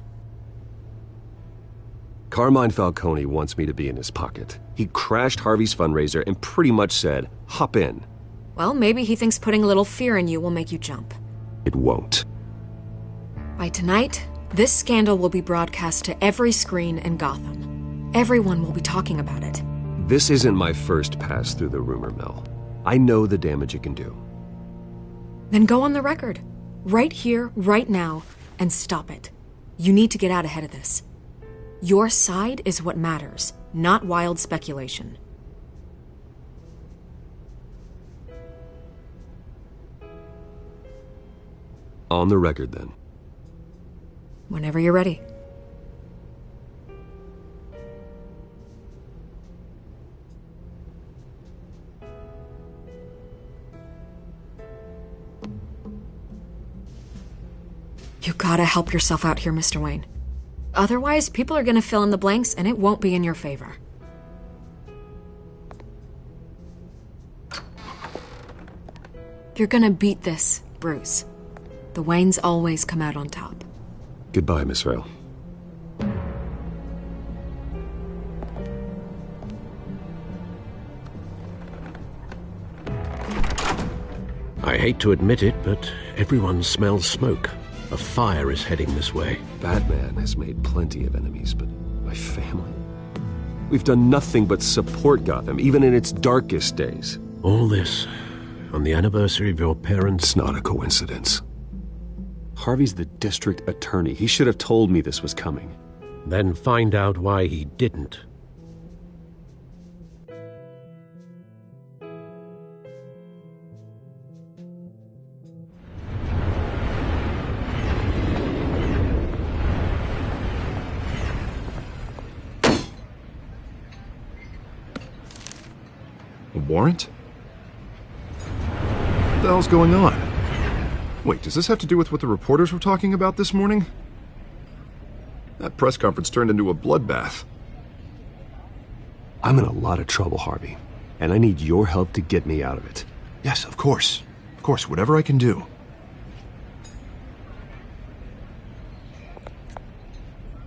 Carmine Falcone wants me to be in his pocket. He crashed Harvey's fundraiser and pretty much said, hop in. Well, maybe he thinks putting a little fear in you will make you jump. It won't. By tonight, this scandal will be broadcast to every screen in Gotham. Everyone will be talking about it. This isn't my first pass through the rumor mill. I know the damage it can do. Then go on the record. Right here, right now, and stop it. You need to get out ahead of this. Your side is what matters, not wild speculation. On the record, then. Whenever you're ready. You gotta help yourself out here, Mr. Wayne. Otherwise, people are gonna fill in the blanks and it won't be in your favor. You're gonna beat this, Bruce. The Waynes always come out on top. Goodbye, Miss Vale. I hate to admit it, but everyone smells smoke. A fire is heading this way. Batman has made plenty of enemies, but my family? We've done nothing but support Gotham, even in its darkest days. All this on the anniversary of your parents'... It's not a coincidence. Harvey's the district attorney. He should have told me this was coming. Then find out why he didn't. A warrant? What the hell's going on? Wait, does this have to do with what the reporters were talking about this morning? That press conference turned into a bloodbath. I'm in a lot of trouble, Harvey, and I need your help to get me out of it. Yes, of course. Of course, whatever I can do.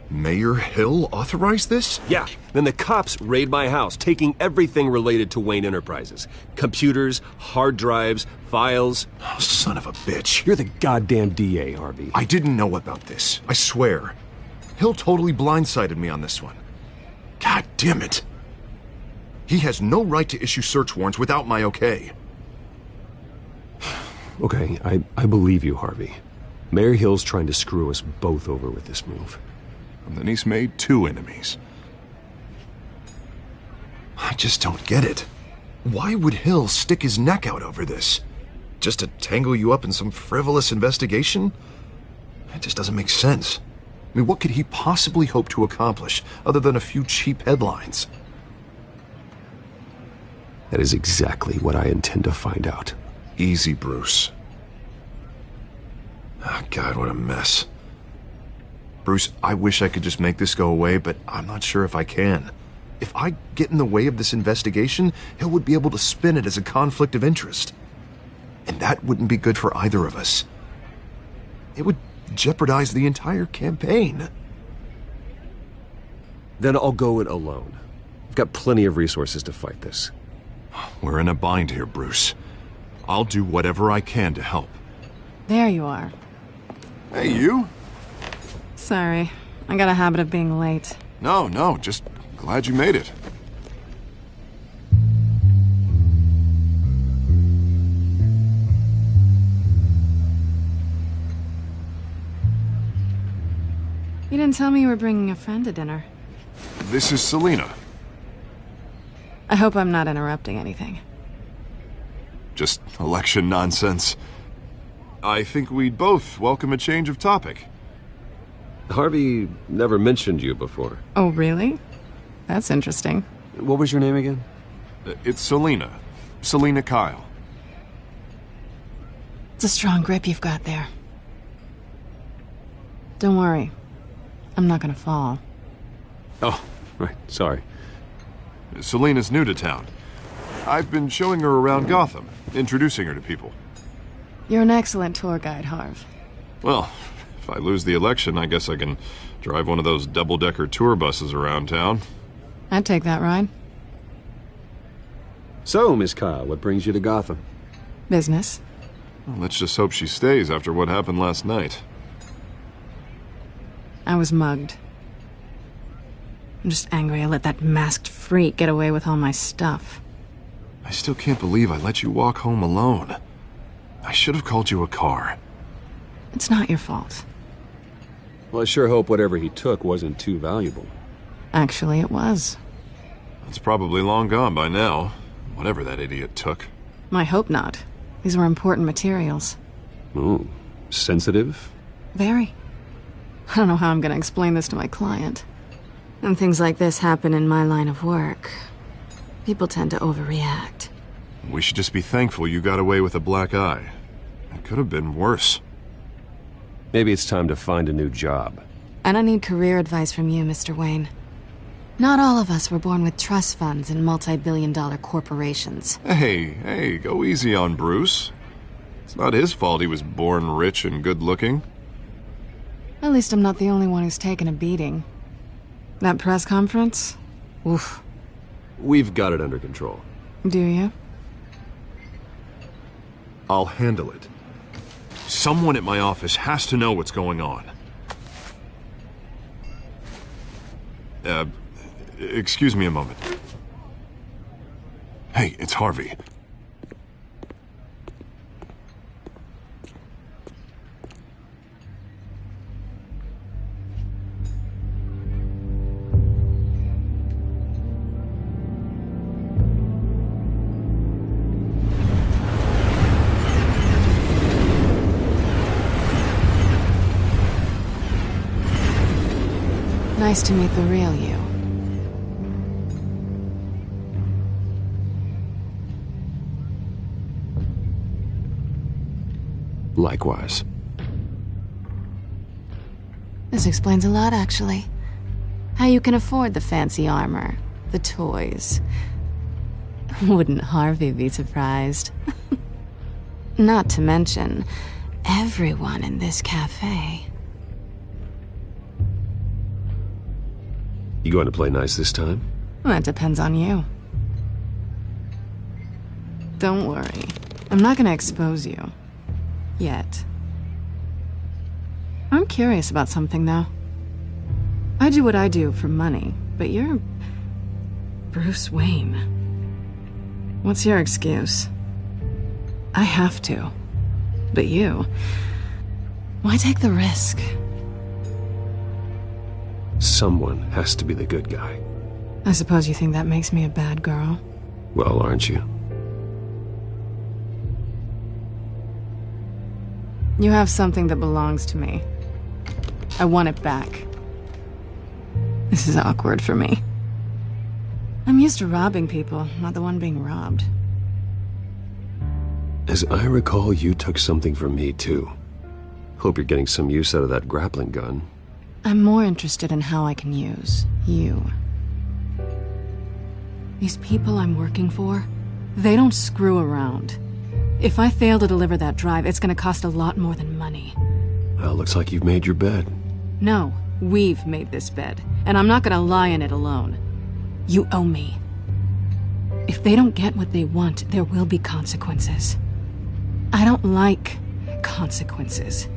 Mayor Hill authorized this? Yeah. Then the cops raid my house, taking everything related to Wayne Enterprises. Computers, hard drives, files. Oh, son of a bitch. You're the goddamn DA, Harvey. I didn't know about this. I swear. Hill totally blindsided me on this one. God damn it. He has no right to issue search warrants without my okay. Okay, I believe you, Harvey. Mayor Hill's trying to screw us both over with this move. And then he's made 2 enemies. I just don't get it. Why would Hill stick his neck out over this? Just to tangle you up in some frivolous investigation? It just doesn't make sense. I mean, what could he possibly hope to accomplish other than a few cheap headlines? That is exactly what I intend to find out. Easy, Bruce. Oh, God, what a mess. Bruce, I wish I could just make this go away, but I'm not sure if I can. If I get in the way of this investigation, Hill would be able to spin it as a conflict of interest. And that wouldn't be good for either of us. It would jeopardize the entire campaign. Then I'll go it alone. I've got plenty of resources to fight this. We're in a bind here, Bruce. I'll do whatever I can to help. There you are. Hey, you? Sorry, I got a habit of being late. No, just glad you made it. You didn't tell me you were bringing a friend to dinner. This is Selina. I hope I'm not interrupting anything. Just election nonsense. I think we'd both welcome a change of topic. Harvey never mentioned you before. Oh, really? That's interesting. What was your name again? It's Selina. Selina Kyle. It's a strong grip you've got there. Don't worry. I'm not gonna fall. Oh, right. Sorry. Selina's new to town. I've been showing her around Gotham, introducing her to people. You're an excellent tour guide, Harv. Well, if I lose the election, I guess I can drive one of those double-decker tour buses around town. I'd take that ride. So, Miss Kyle, what brings you to Gotham? Business. Well, let's just hope she stays after what happened last night. I was mugged. I'm just angry I let that masked freak get away with all my stuff. I still can't believe I let you walk home alone. I should have called you a car. It's not your fault. Well, I sure hope whatever he took wasn't too valuable. Actually, it was. It's probably long gone by now, whatever that idiot took. I hope not. These were important materials. Ooh, sensitive? Very. I don't know how I'm gonna explain this to my client. And things like this happen in my line of work. People tend to overreact. We should just be thankful you got away with a black eye. It could have been worse. Maybe it's time to find a new job. I don't need career advice from you, Mr. Wayne. Not all of us were born with trust funds and multi-billion-dollar corporations. Hey, go easy on Bruce. It's not his fault he was born rich and good-looking. At least I'm not the only one who's taken a beating. That press conference? Oof. We've got it under control. Do you? I'll handle it. Someone at my office has to know what's going on. Excuse me a moment. Hey, it's Harvey. Nice to meet the real you. Likewise. This explains a lot, actually. How you can afford the fancy armor, the toys. Wouldn't Harvey be surprised? Not to mention, everyone in this cafe. You going to play nice this time? Well, that depends on you. Don't worry. I'm not gonna expose you. Yet. I'm curious about something, though. I do what I do for money, but you're... Bruce Wayne. What's your excuse? I have to. But you... Why take the risk? Someone has to be the good guy. I suppose you think that makes me a bad girl? Well, aren't you? You have something that belongs to me. I want it back. This is awkward for me. I'm used to robbing people, not the one being robbed. As I recall, you took something from me, too. Hope you're getting some use out of that grappling gun. I'm more interested in how I can use you. These people I'm working for, they don't screw around. If I fail to deliver that drive, it's gonna cost a lot more than money. Well, looks like you've made your bed. No, we've made this bed, and I'm not gonna lie in it alone. You owe me. If they don't get what they want, there will be consequences. I don't like consequences.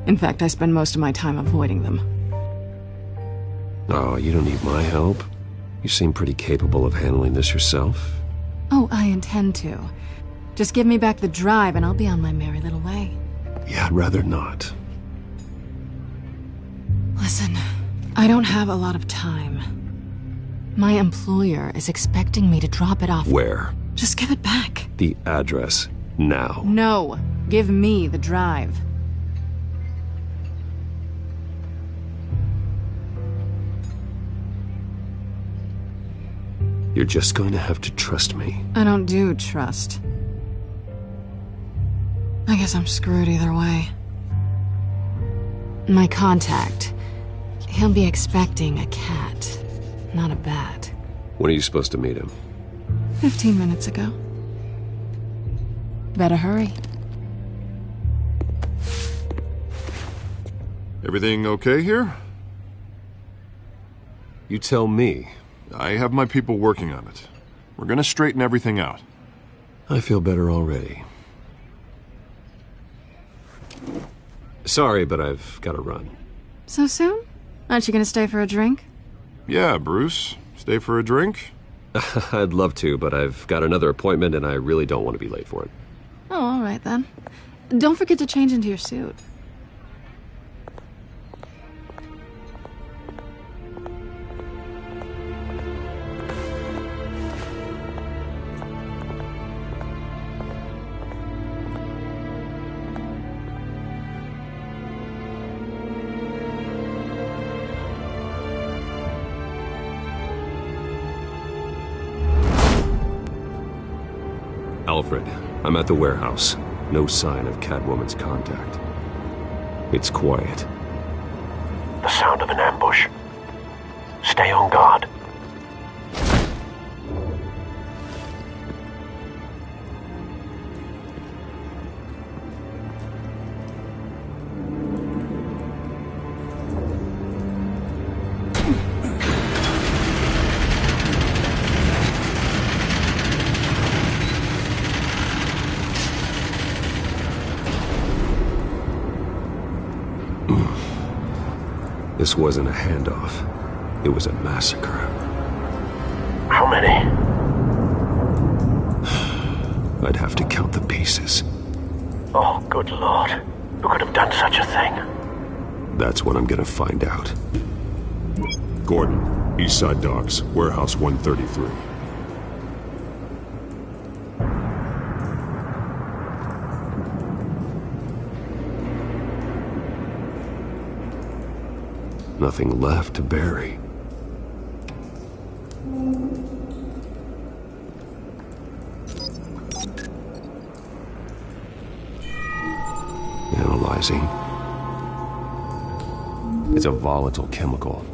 In fact, I spend most of my time avoiding them. Oh, you don't need my help. You seem pretty capable of handling this yourself. Oh, I intend to. Just give me back the drive and I'll be on my merry little way. Yeah, I'd rather not. Listen, I don't have a lot of time. My employer is expecting me to drop it off. Where? Just give it back. The address, now. No, give me the drive. You're just going to have to trust me. I don't do trust. I guess I'm screwed either way. My contact, he'll be expecting a cat, not a bat. When are you supposed to meet him? 15 minutes ago. Better hurry. Everything okay here? You tell me. I have my people working on it. We're gonna straighten everything out. I feel better already. Sorry, but I've got to run. So soon? Aren't you gonna stay for a drink? Yeah, Bruce. Stay for a drink? I'd love to, but I've got another appointment and I really don't want to be late for it. Oh, all right then. Don't forget to change into your suit. Alfred, I'm at the warehouse. No sign of Catwoman's contact. It's quiet. The sound of an ambush. Stay on guard. This wasn't a handoff. It was a massacre. How many? I'd have to count the pieces. Oh, good Lord. Who could have done such a thing? That's what I'm gonna find out. Gordon, Eastside Docks, Warehouse 133. Nothing left to bury. Analyzing. It's a volatile chemical.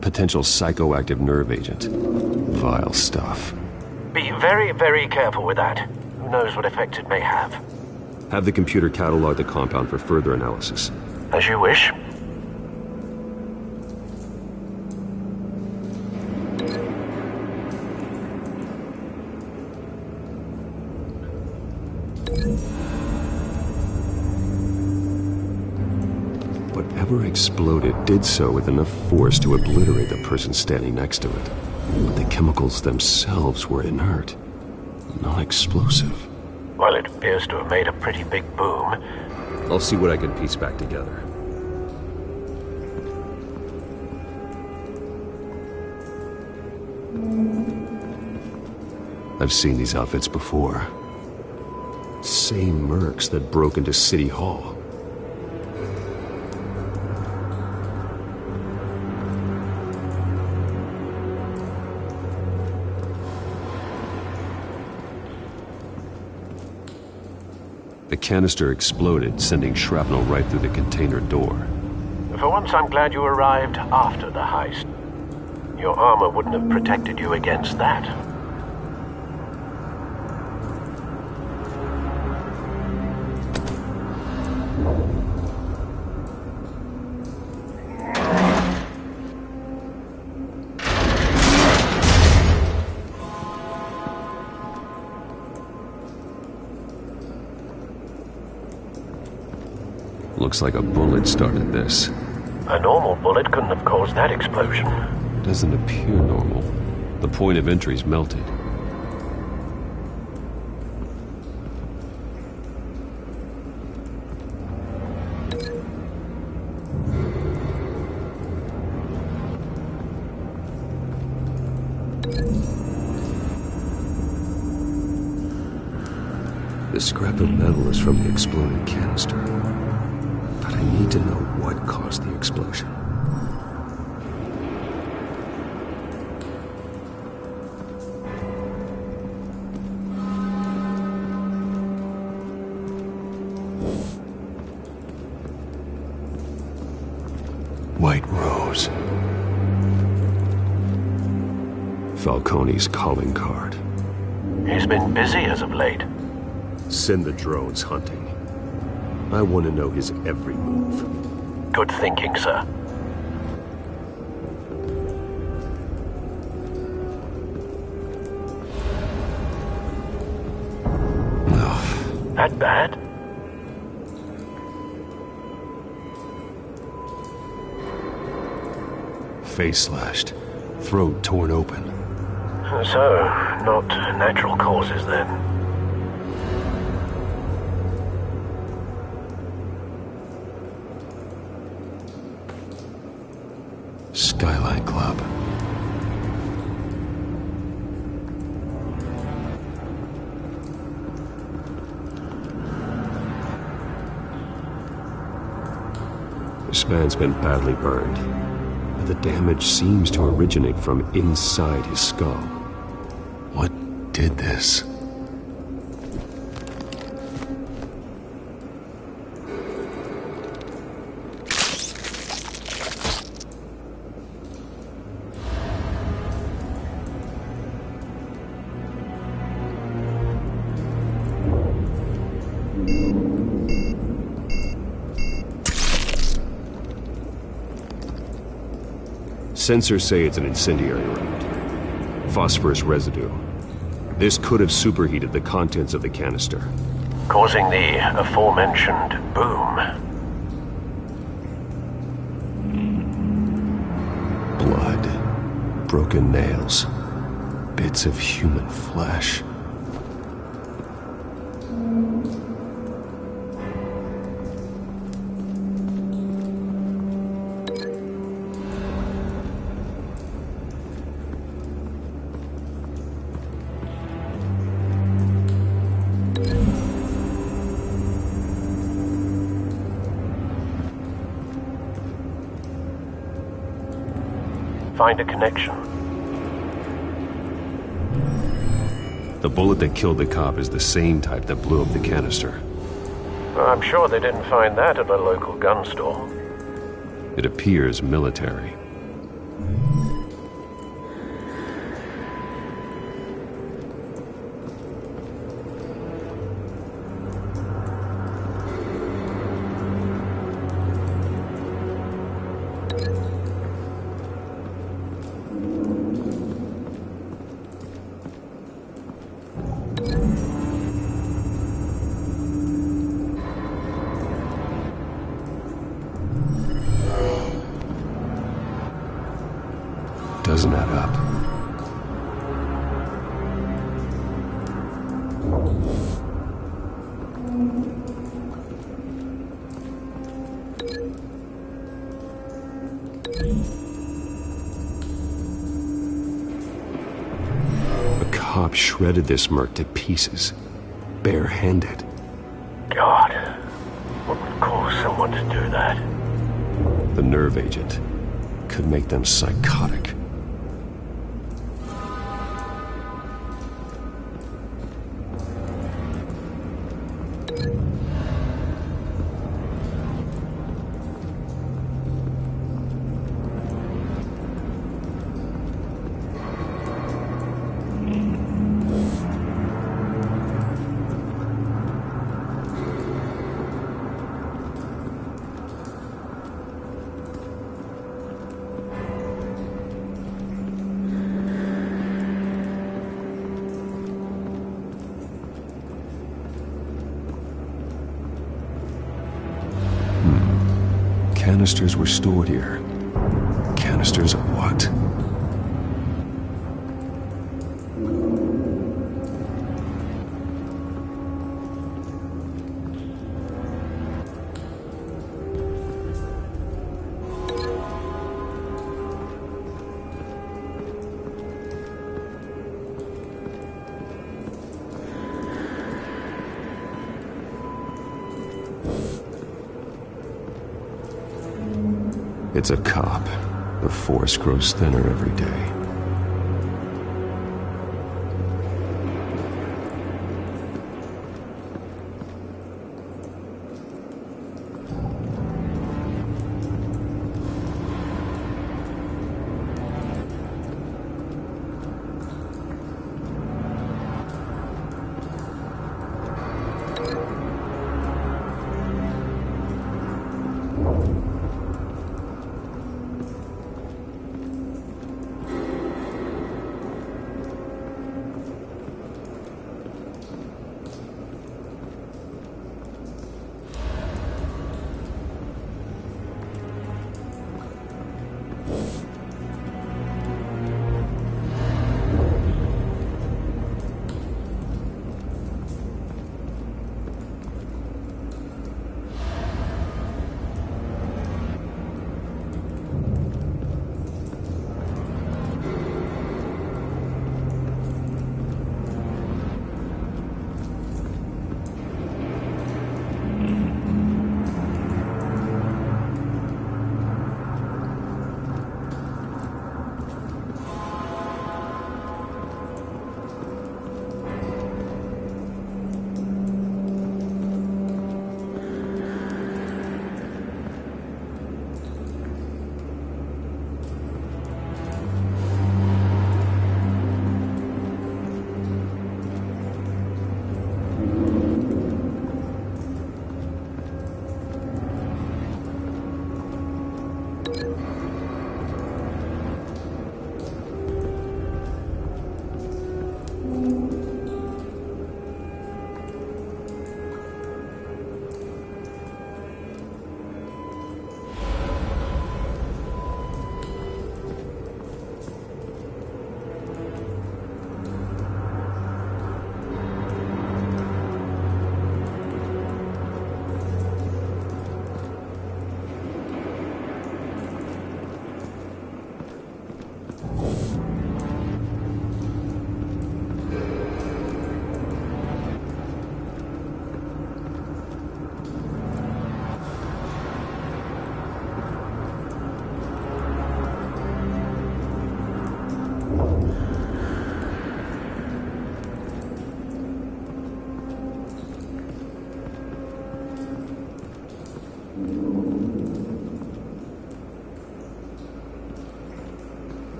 Potential psychoactive nerve agent. Vile stuff. Be very, very careful with that. Who knows what effect it may have. Have the computer catalog the compound for further analysis. As you wish. Whatever exploded did so with enough force to obliterate the person standing next to it. But the chemicals themselves were inert, not explosive. Well, it appears to have made a pretty big boom. I'll see what I can piece back together. I've seen these outfits before. Same mercs that broke into City Hall. The canister exploded, sending shrapnel right through the container door. For once, I'm glad you arrived after the heist. Your armor wouldn't have protected you against that. Looks like a bullet started this. A normal bullet couldn't have caused that explosion. Doesn't appear normal. The point of entry's melted. This scrap of metal is from the exploded canister. But I need to know what caused the explosion. White Rose. Falcone's calling card. He's been busy as of late. Send the drones hunting. I want to know his every move. Good thinking, sir. That bad? Face slashed, throat torn open. So, not natural causes then. Skyline Club. This man's been badly burned. The damage seems to originate from inside his skull. What did this? Sensors say it's an incendiary round. Phosphorus residue. This could have superheated the contents of the canister, causing the aforementioned boom. Blood, broken nails, bits of human flesh. Find a connection. The bullet that killed the cop is the same type that blew up the canister. I'm sure they didn't find that at a local gun store. It appears military. Doesn't add up. A cop shredded this merc to pieces, bare-handed. God, what would cause someone to do that? The nerve agent could make them psychotic. Canisters were stored here. Canisters of what? It's a cop. The force grows thinner every day.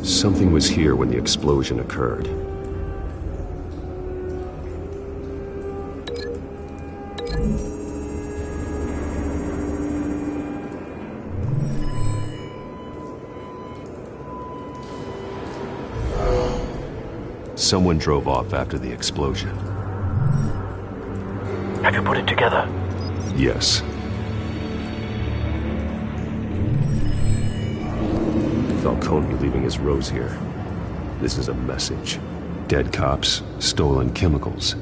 Something was here when the explosion occurred. Someone drove off after the explosion. Have you put it together? Yes. Falcone leaving his rose here. This is a message. Dead cops, stolen chemicals.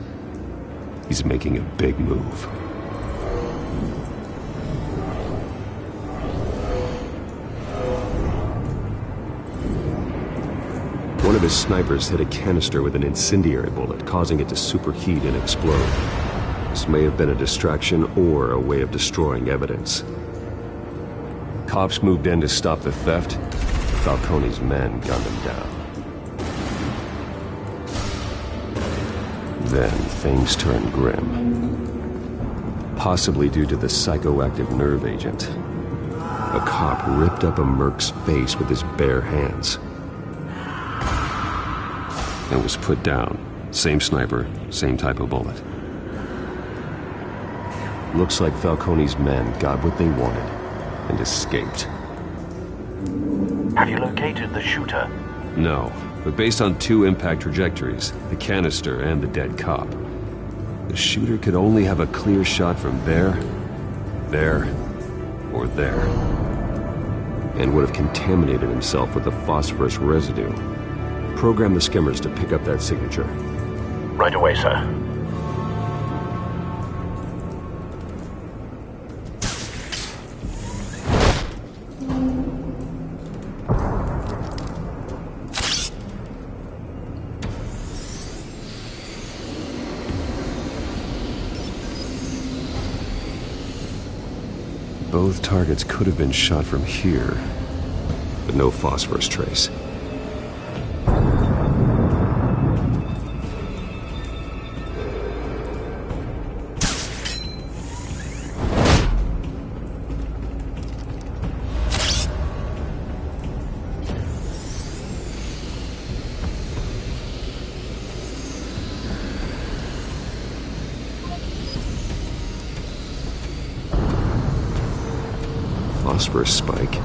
He's making a big move. One of his snipers hit a canister with an incendiary bullet, causing it to superheat and explode. This may have been a distraction or a way of destroying evidence. Cops moved in to stop the theft. Falcone's men gunned him down. Then things turned grim. possibly due to the psychoactive nerve agent. A cop ripped up a merc's face with his bare hands and was put down. Same sniper, same type of bullet. Looks like Falcone's men got what they wanted and escaped. Have you located the shooter? No, but based on 2 impact trajectories, the canister and the dead cop, the shooter could only have a clear shot from there, or there, and would have contaminated himself with the phosphorus residue. Program the skimmers to pick up that signature. Right away, sir. Both targets could have been shot from here, but no phosphorus trace. Phosphorus spike.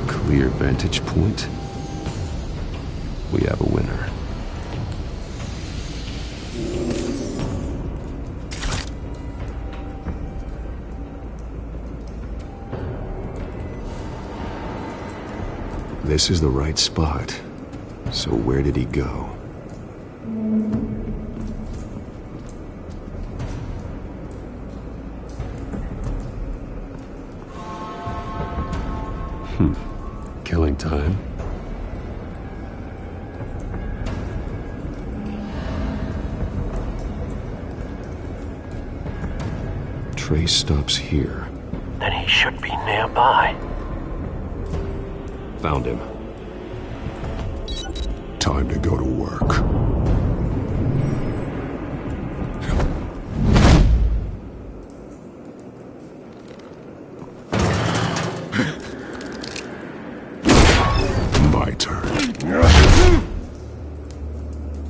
Clear vantage point. We have a winner. This is the right spot. So where did he go? Killing time. Trace stops here. Then he should be nearby. Found him. Time to go to work.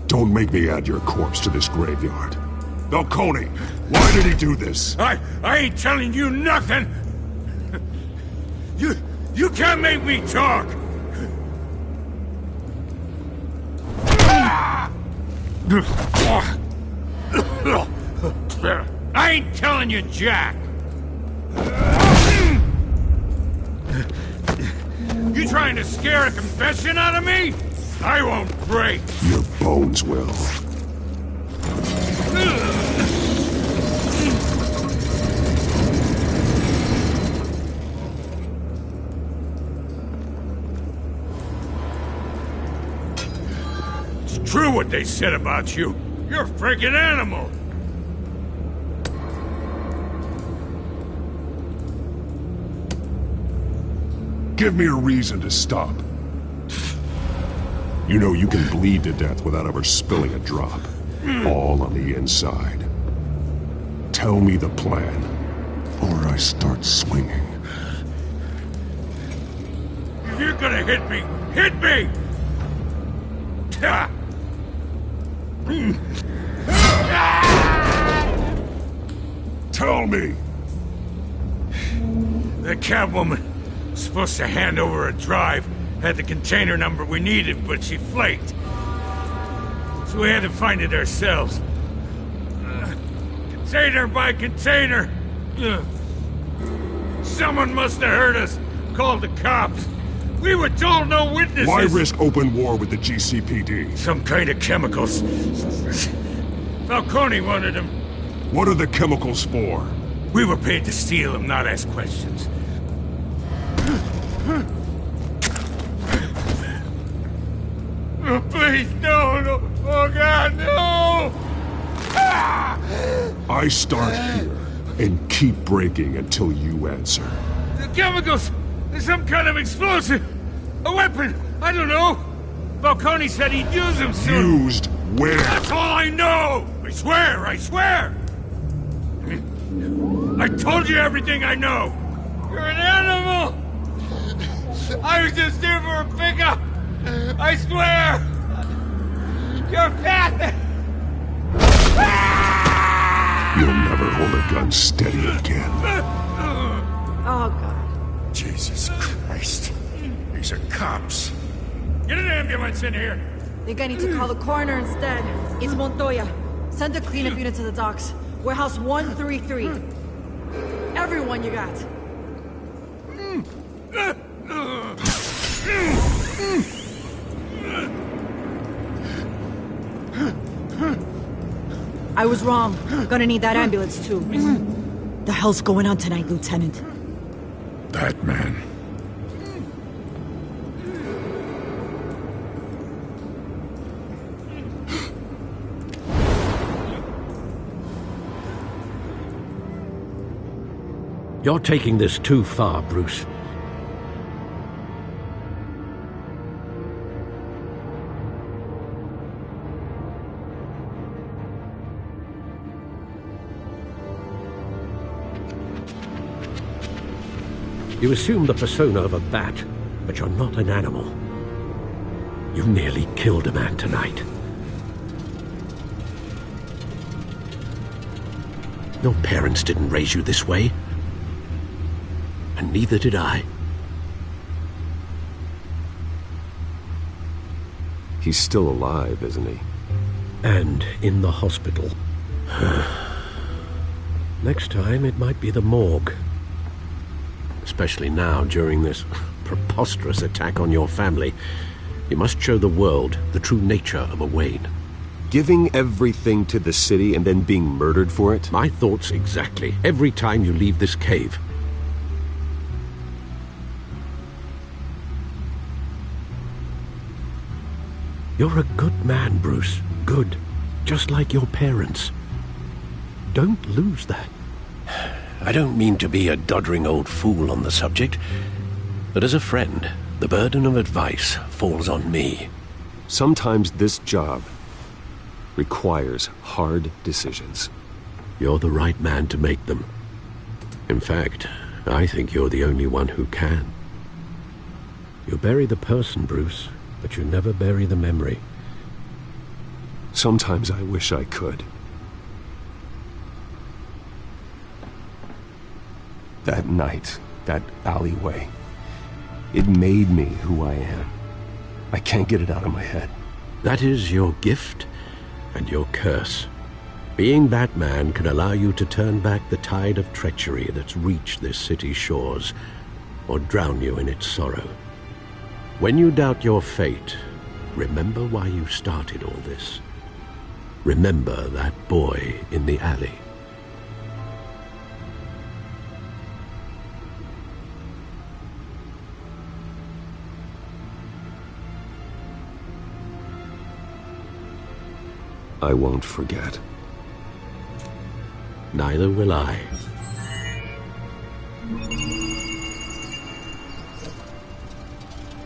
Don't make me add your corpse to this graveyard. Falcone, why did he do this? I ain't telling you nothing! You can't make me talk! I ain't telling you jack! You trying to scare a confession out of me? I won't break! Your bones will. It's true what they said about you. You're a freaking animal! Give me a reason to stop. You know you can bleed to death without ever spilling a drop. All on the inside. Tell me the plan, or I start swinging. If you're gonna hit me, hit me! Tell me! The Catwoman was supposed to hand over a drive. Had the container number we needed, but she flaked. So we had to find it ourselves. Container by container. Someone must have heard us. Called the cops. We were told no witnesses. Why risk open war with the GCPD? Some kind of chemicals. Falcone wanted them. What are the chemicals for? We were paid to steal them, not ask questions. Oh, please, no! Oh, God, no! I start here and keep breaking until you answer. The chemicals! There's some kind of explosive! A weapon! I don't know! Falcone said he'd use them soon! Used where? That's all I know! I swear! I told you everything I know! You're an animal! I was just here for a pickup! I swear! You're pathetic! You'll never hold a gun steady again. Oh, God. Jesus Christ. These are cops. Get an ambulance in here! Think I need to call the coroner instead. It's Montoya. Send the cleanup unit to the docks. Warehouse 133. Everyone you got. I was wrong. Gonna need that ambulance too. The hell's going on tonight, Lieutenant? Batman. You're taking this too far, Bruce. You assume the persona of a bat, but you're not an animal. You nearly killed a man tonight. Your parents didn't raise you this way. And neither did I. He's still alive, isn't he? And in the hospital. Next time, it might be the morgue. Especially now, during this preposterous attack on your family. You must show the world the true nature of a Wayne. Giving everything to the city and then being murdered for it? My thoughts exactly. Every time you leave this cave. You're a good man, Bruce. Good. Just like your parents. Don't lose that. I don't mean to be a doddering old fool on the subject, but as a friend, the burden of advice falls on me. Sometimes this job requires hard decisions. You're the right man to make them. In fact, I think you're the only one who can. You bury the person, Bruce, but you never bury the memory. Sometimes I wish I could. That night, that alleyway, it made me who I am. I can't get it out of my head. That is your gift and your curse. Being Batman can allow you to turn back the tide of treachery that's reached this city's shores, or drown you in its sorrow. When you doubt your fate, remember why you started all this. Remember that boy in the alley. I won't forget. Neither will I.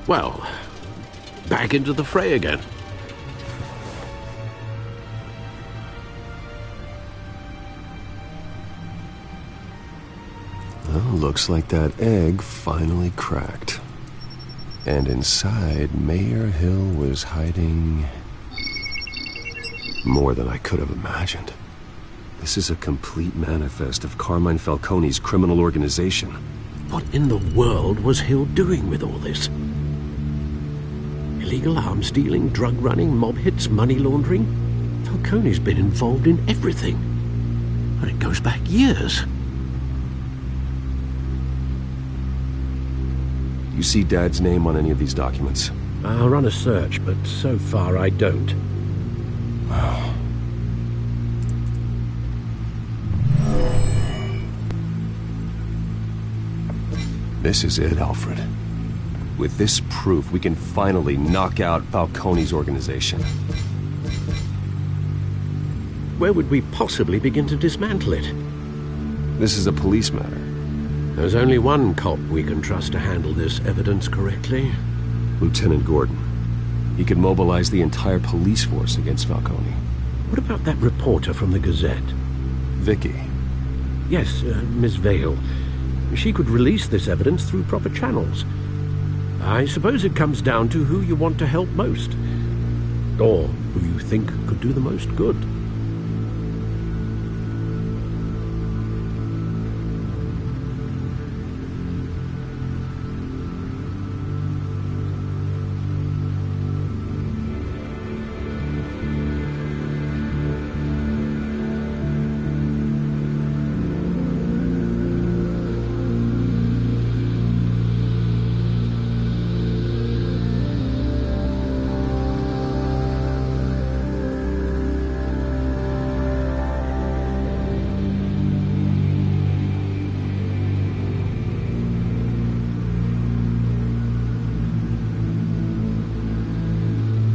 Well, back into the fray again. Well, looks like that egg finally cracked. And inside, Mayor Hill was hiding more than I could have imagined. This is a complete manifest of Carmine Falcone's criminal organization. What in the world was Hill doing with all this? Illegal arms dealing, drug running, mob hits, money laundering? Falcone's been involved in everything. And it goes back years. You see Dad's name on any of these documents? I'll run a search, but so far I don't. Wow. This is it, Alfred. With this proof, we can finally knock out Falcone's organization. Where would we possibly begin to dismantle it? This is a police matter. There's only one cop we can trust to handle this evidence correctly. Lieutenant Gordon. He could mobilize the entire police force against Falcone. What about that reporter from the Gazette? Vicky. Yes, Miss Vale. She could release this evidence through proper channels. I suppose it comes down to who you want to help most. Or who you think could do the most good.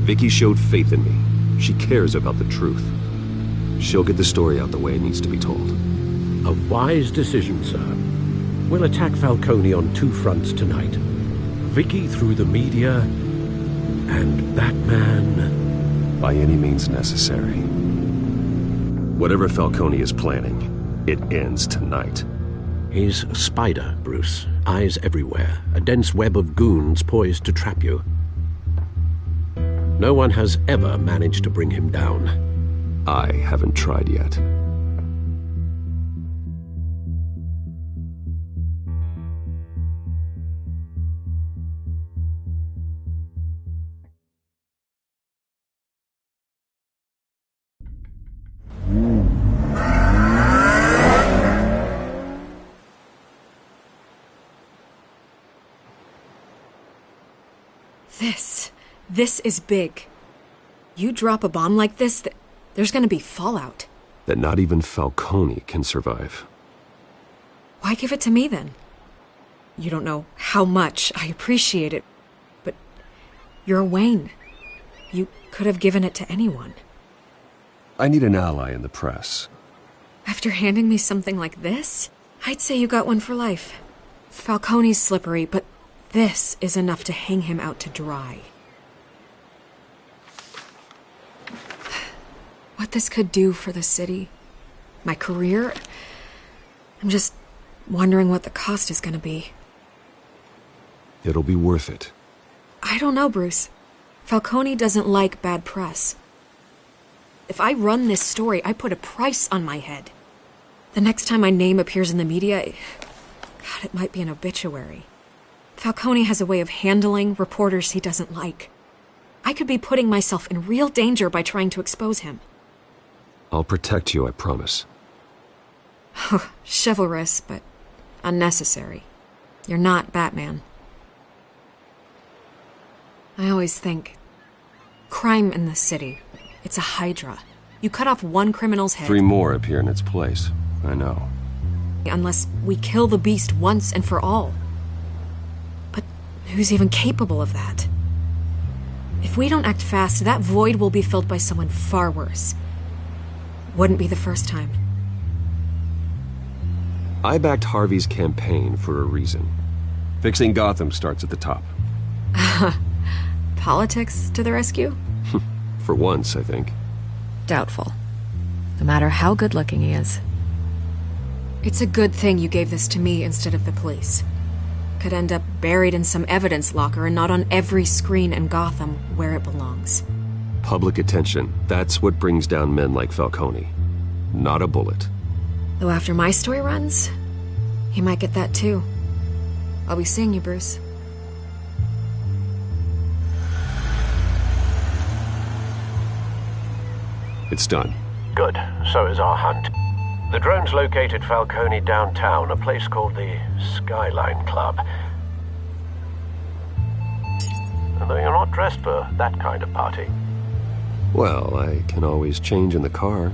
Vicky showed faith in me. She cares about the truth. She'll get the story out the way it needs to be told. A wise decision, sir. We'll attack Falcone on 2 fronts tonight. Vicky through the media, and Batman... by any means necessary. Whatever Falcone is planning, it ends tonight. He's a spider, Bruce. Eyes everywhere. A dense web of goons poised to trap you. No one has ever managed to bring him down. I haven't tried yet. This is big. You drop a bomb like this, there's gonna be fallout. That not even Falcone can survive. Why give it to me, then? You don't know how much I appreciate it, but you're Wayne. You could have given it to anyone. I need an ally in the press. After handing me something like this, I'd say you got one for life. Falcone's slippery, but this is enough to hang him out to dry. What this could do for the city, my career, I'm just wondering what the cost is gonna be. It'll be worth it. I don't know, Bruce. Falcone doesn't like bad press. If I run this story, I put a price on my head. The next time my name appears in the media, God, it might be an obituary. Falcone has a way of handling reporters he doesn't like. I could be putting myself in real danger by trying to expose him. I'll protect you, I promise. Chivalrous, but unnecessary. You're not Batman. I always think, crime in the city, it's a hydra. You cut off one criminal's head... 3 more appear in its place. I know. Unless we kill the beast once and for all. But who's even capable of that? If we don't act fast, that void will be filled by someone far worse. Wouldn't be the first time. I backed Harvey's campaign for a reason. Fixing Gotham starts at the top. Politics to the rescue? For once, I think. Doubtful. No matter how good-looking he is. It's a good thing you gave this to me instead of the police. Could end up buried in some evidence locker and not on every screen in Gotham where it belongs. Public attention. That's what brings down men like Falcone. Not a bullet. Though after my story runs, he might get that too. I'll be seeing you, Bruce. It's done. Good. So is our hunt. The drone's located Falcone downtown, a place called the Skyline Club. And though you're not dressed for that kind of party. Well, I can always change in the car.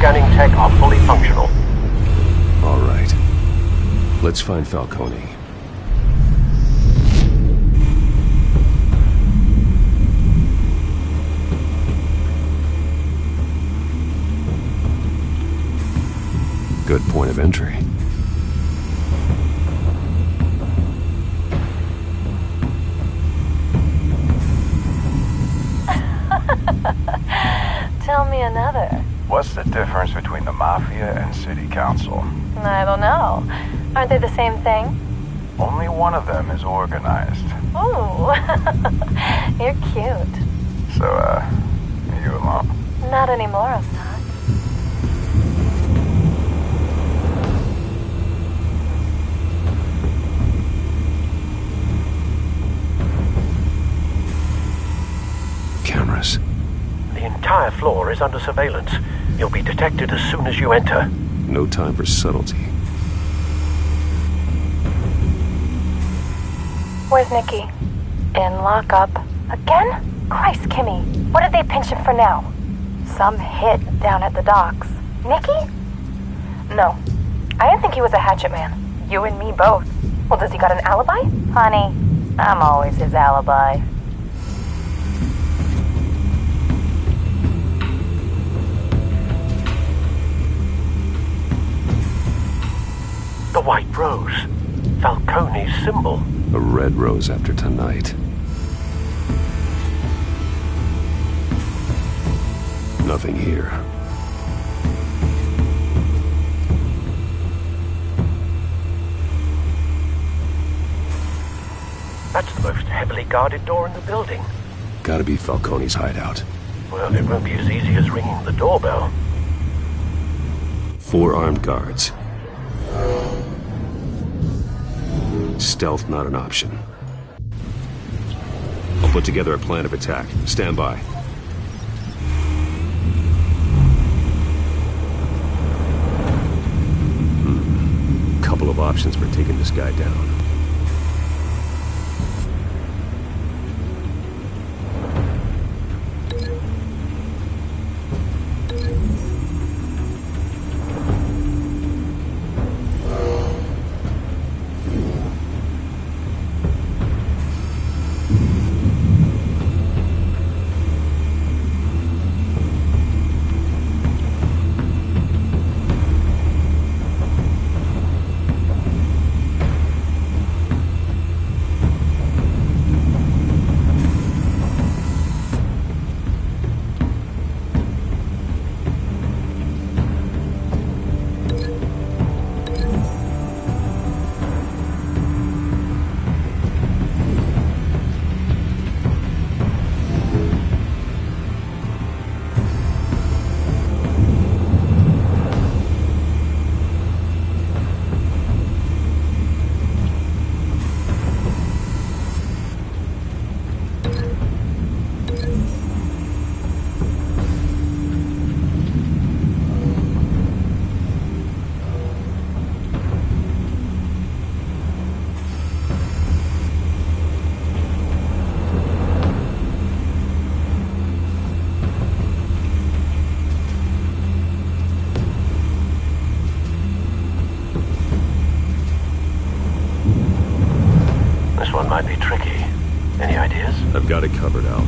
scanning tech are fully functional. All right. Let's find Falcone. Good point of entry. Tell me another. What's the difference between the Mafia and City Council? I don't know. Aren't they the same thing? Only one of them is organized. Ooh, you're cute. So, are you alone? Not anymore, Assad. Cameras. The entire floor is under surveillance. You'll be detected as soon as you enter. No time for subtlety. Where's Nicky? In lockup. Again? Christ, Kimmy. What did they pinch him for now? Some hit down at the docks. Nicky? No. I didn't think he was a hatchet man. You and me both. Well, does he got an alibi? Honey, I'm always his alibi. The white rose. Falcone's symbol. A red rose after tonight. Nothing here. That's the most heavily guarded door in the building. Gotta be Falcone's hideout. Well, it won't be as easy as ringing the doorbell. 4 armed guards. Stealth not an option. I'll put together a plan of attack. Stand by. Couple of options for taking this guy down. Might be tricky. Any ideas? I've got it covered, Al.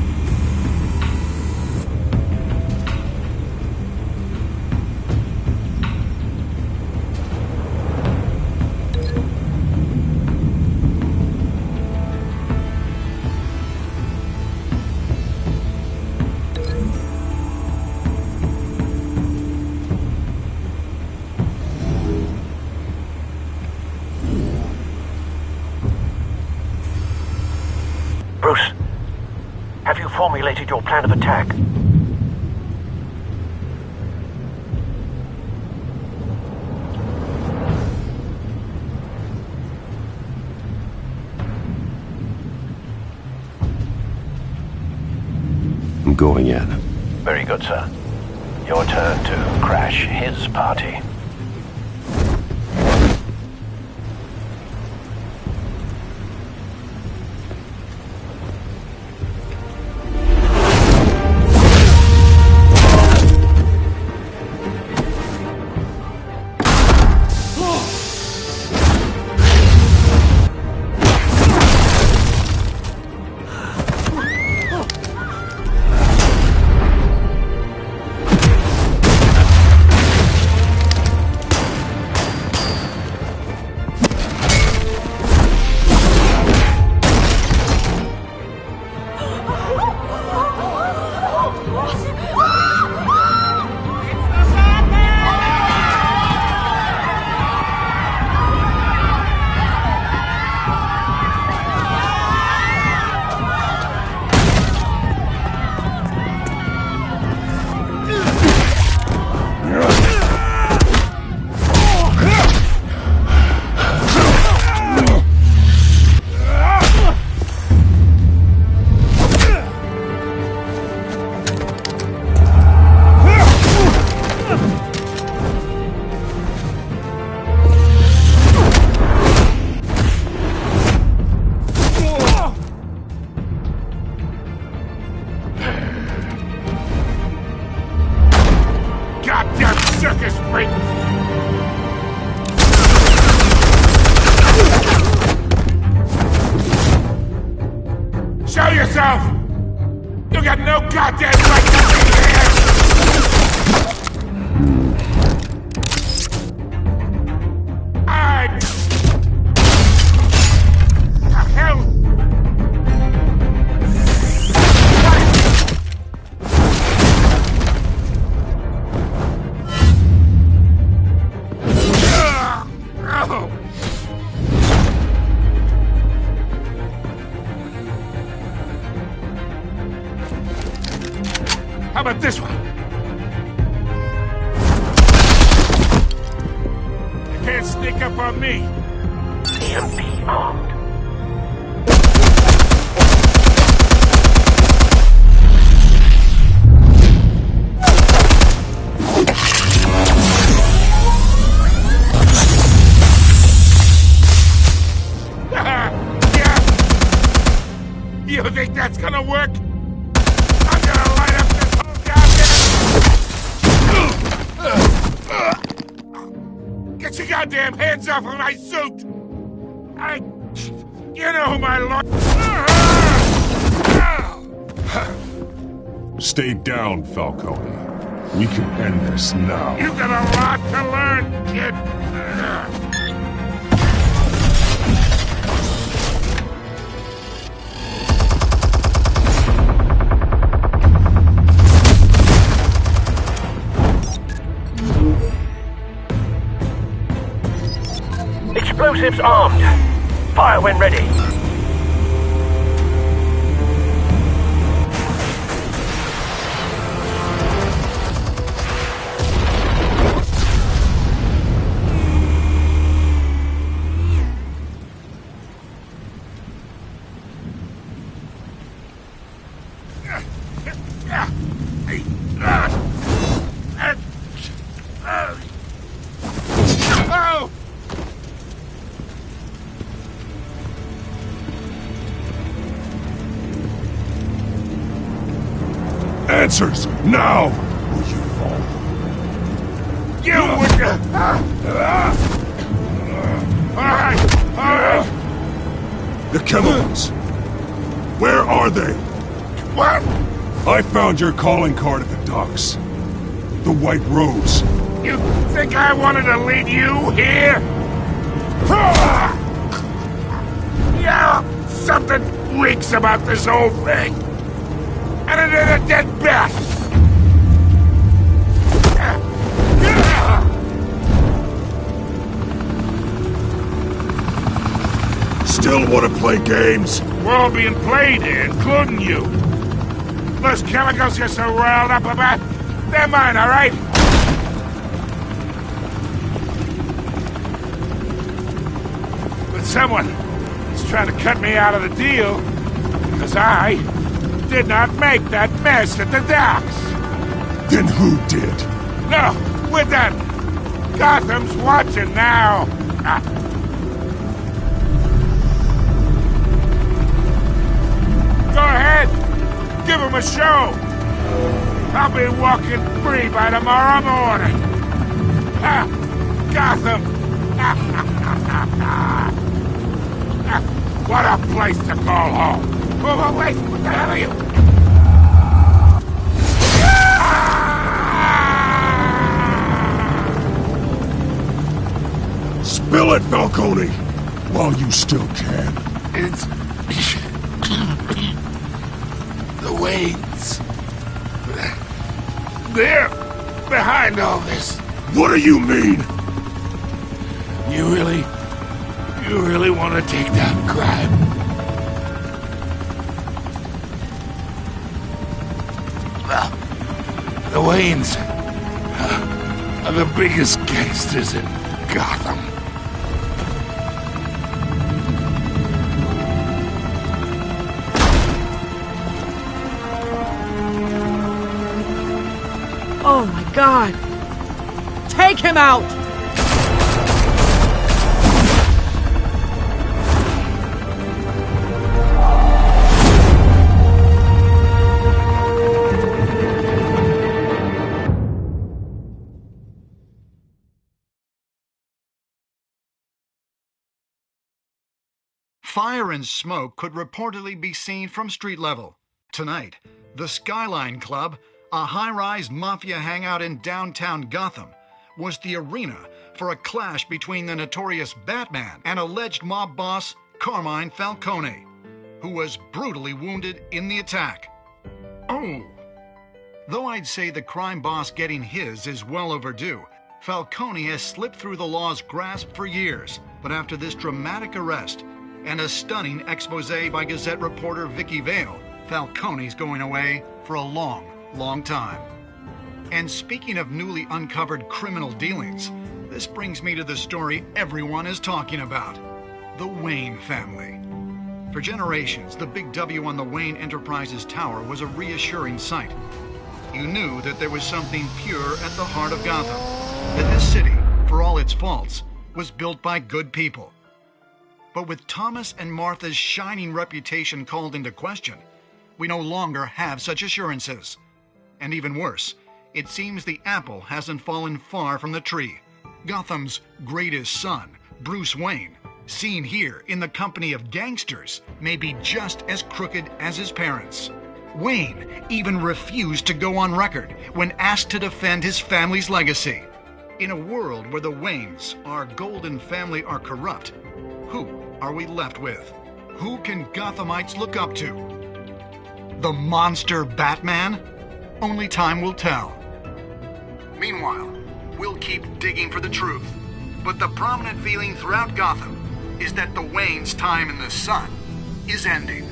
Bruce, have you formulated your plan of attack? I'm going in. Very good, sir. Your turn to crash his party. yourself! You got no goddamn right to be here! The hell? How about this one? You can't sneak up on me. EMP armed. Yeah. You think that's gonna work? I'm gonna light up this whole goddamn... Get your goddamn hands off of my suit! You know who my lord... Stay down, Falcone. We can end this now. You got a lot to learn, kid. Explosives armed. Fire when ready. Oh! Answers, now! Will you fall? You would... Alright! Alright! The chemicals! Where are they? What? I found your calling card at the docks. The White Rose. You think I wanted to lead you here? Yeah, something reeks about this whole thing. And it is a dead bat. Still want to play games? We're all being played here, including you. Those chemicals you're so riled up about, they're mine, all right? But someone is trying to cut me out of the deal, because I did not make that mess at the docks. Then who did? No, we're done. Gotham's watching now. Go ahead. Give him a show. I'll be walking free by tomorrow morning. Ha! Gotham. What a place to call home. Oh, wait, what the hell are you? Spill it, Falcone, while you still can. It's... the Waynes. They're behind all this. What do you mean? You really want to take down crime? Well, the Waynes are the biggest gangsters in Gotham. Oh my God! Take him out! Fire and smoke could reportedly be seen from street level. Tonight, the Skyline Club, a high-rise mafia hangout in downtown Gotham, was the arena for a clash between the notorious Batman and alleged mob boss Carmine Falcone, who was brutally wounded in the attack. Oh! Though I'd say the crime boss getting his is well overdue, Falcone has slipped through the law's grasp for years. But after this dramatic arrest and a stunning expose by Gazette reporter Vicky Vale, Falcone's going away for a long, long time. And speaking of newly uncovered criminal dealings, this brings me to the story everyone is talking about: the Wayne family. For generations, the big W on the Wayne Enterprises Tower was a reassuring sight. You knew that there was something pure at the heart of Gotham, that this city, for all its faults, was built by good people. But with Thomas and Martha's shining reputation called into question, we no longer have such assurances. And even worse, it seems the apple hasn't fallen far from the tree. Gotham's greatest son, Bruce Wayne, seen here in the company of gangsters, may be just as crooked as his parents. Wayne even refused to go on record when asked to defend his family's legacy. In a world where the Waynes, our golden family, are corrupt, who are we left with? Who can Gothamites look up to? The monster Batman? Only time will tell. Meanwhile, we'll keep digging for the truth. But the prominent feeling throughout Gotham is that the Waynes' time in the sun is ending.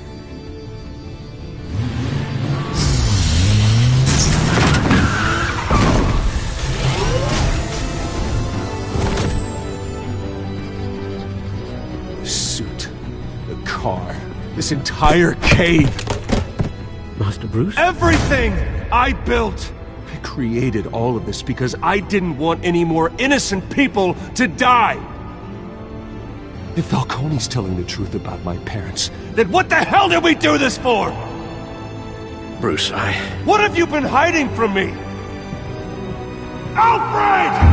Car, this entire cave. Master Bruce? Everything I built! I created all of this because I didn't want any more innocent people to die! If Falcone's telling the truth about my parents, then what the hell did we do this for? Bruce, What have you been hiding from me? Alfred!